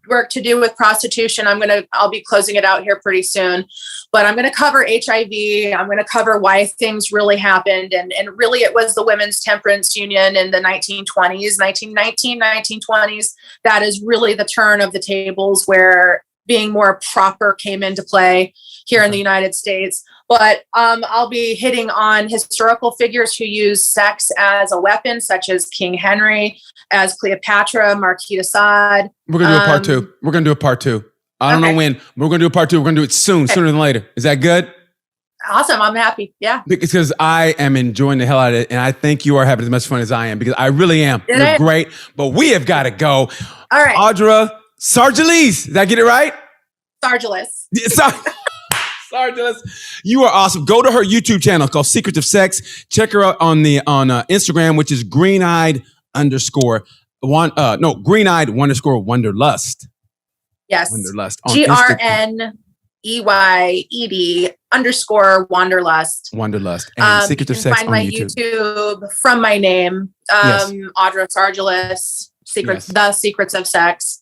work to do with prostitution. I'll be closing it out here pretty soon, but I'm going to cover HIV. I'm going to cover why things really happened. And really it was the Women's Temperance Union in the 1920s, 1919, 1920s. That is really the turn of the tables where being more proper came into play here in the United States. But I'll be hitting on historical figures who used sex as a weapon, such as King Henry, as Cleopatra, Marquis de Sade. We're going to do a part two. We're going to do a part two. I don't know when. We're going to do a part two. We're going to do it soon, sooner than later. Is that good? Awesome. I'm happy. Yeah. Because I am enjoying the hell out of it. And I think you are having as much fun as I am, because I really am. You're great. But we have got to go. All right. Audra Sargelis. Did I get it right? Sargelis. Sargelis. You are awesome. Go to her YouTube channel called Secrets of Sex. Check her out on Instagram, which is greeneyed_, greeneyed _wanderlust. Yes. Wanderlust. GRNEYED _wanderlust. Wanderlust. And Secrets of Sex on my YouTube from my name, Audra Sargelis. The Secrets of Sex.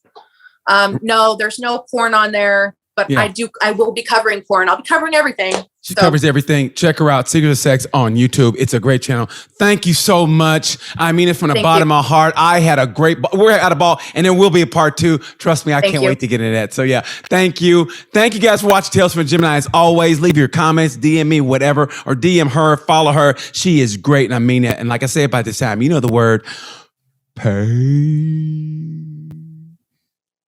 No, there's no porn on there, but I will be covering porn. I'll be covering everything. She covers everything. Check her out. Secret of Sex on YouTube. It's a great channel. Thank you so much. I mean it from the bottom of my heart. I had a great, we're at a ball, and there will be a part 2. Trust me, I can't wait to get into that. So yeah, thank you. Thank you guys for watching Tales from a Gemini. As always, leave your comments, DM me, whatever, or DM her, follow her. She is great, and I mean it. And like I say about this time, you know the word, pay.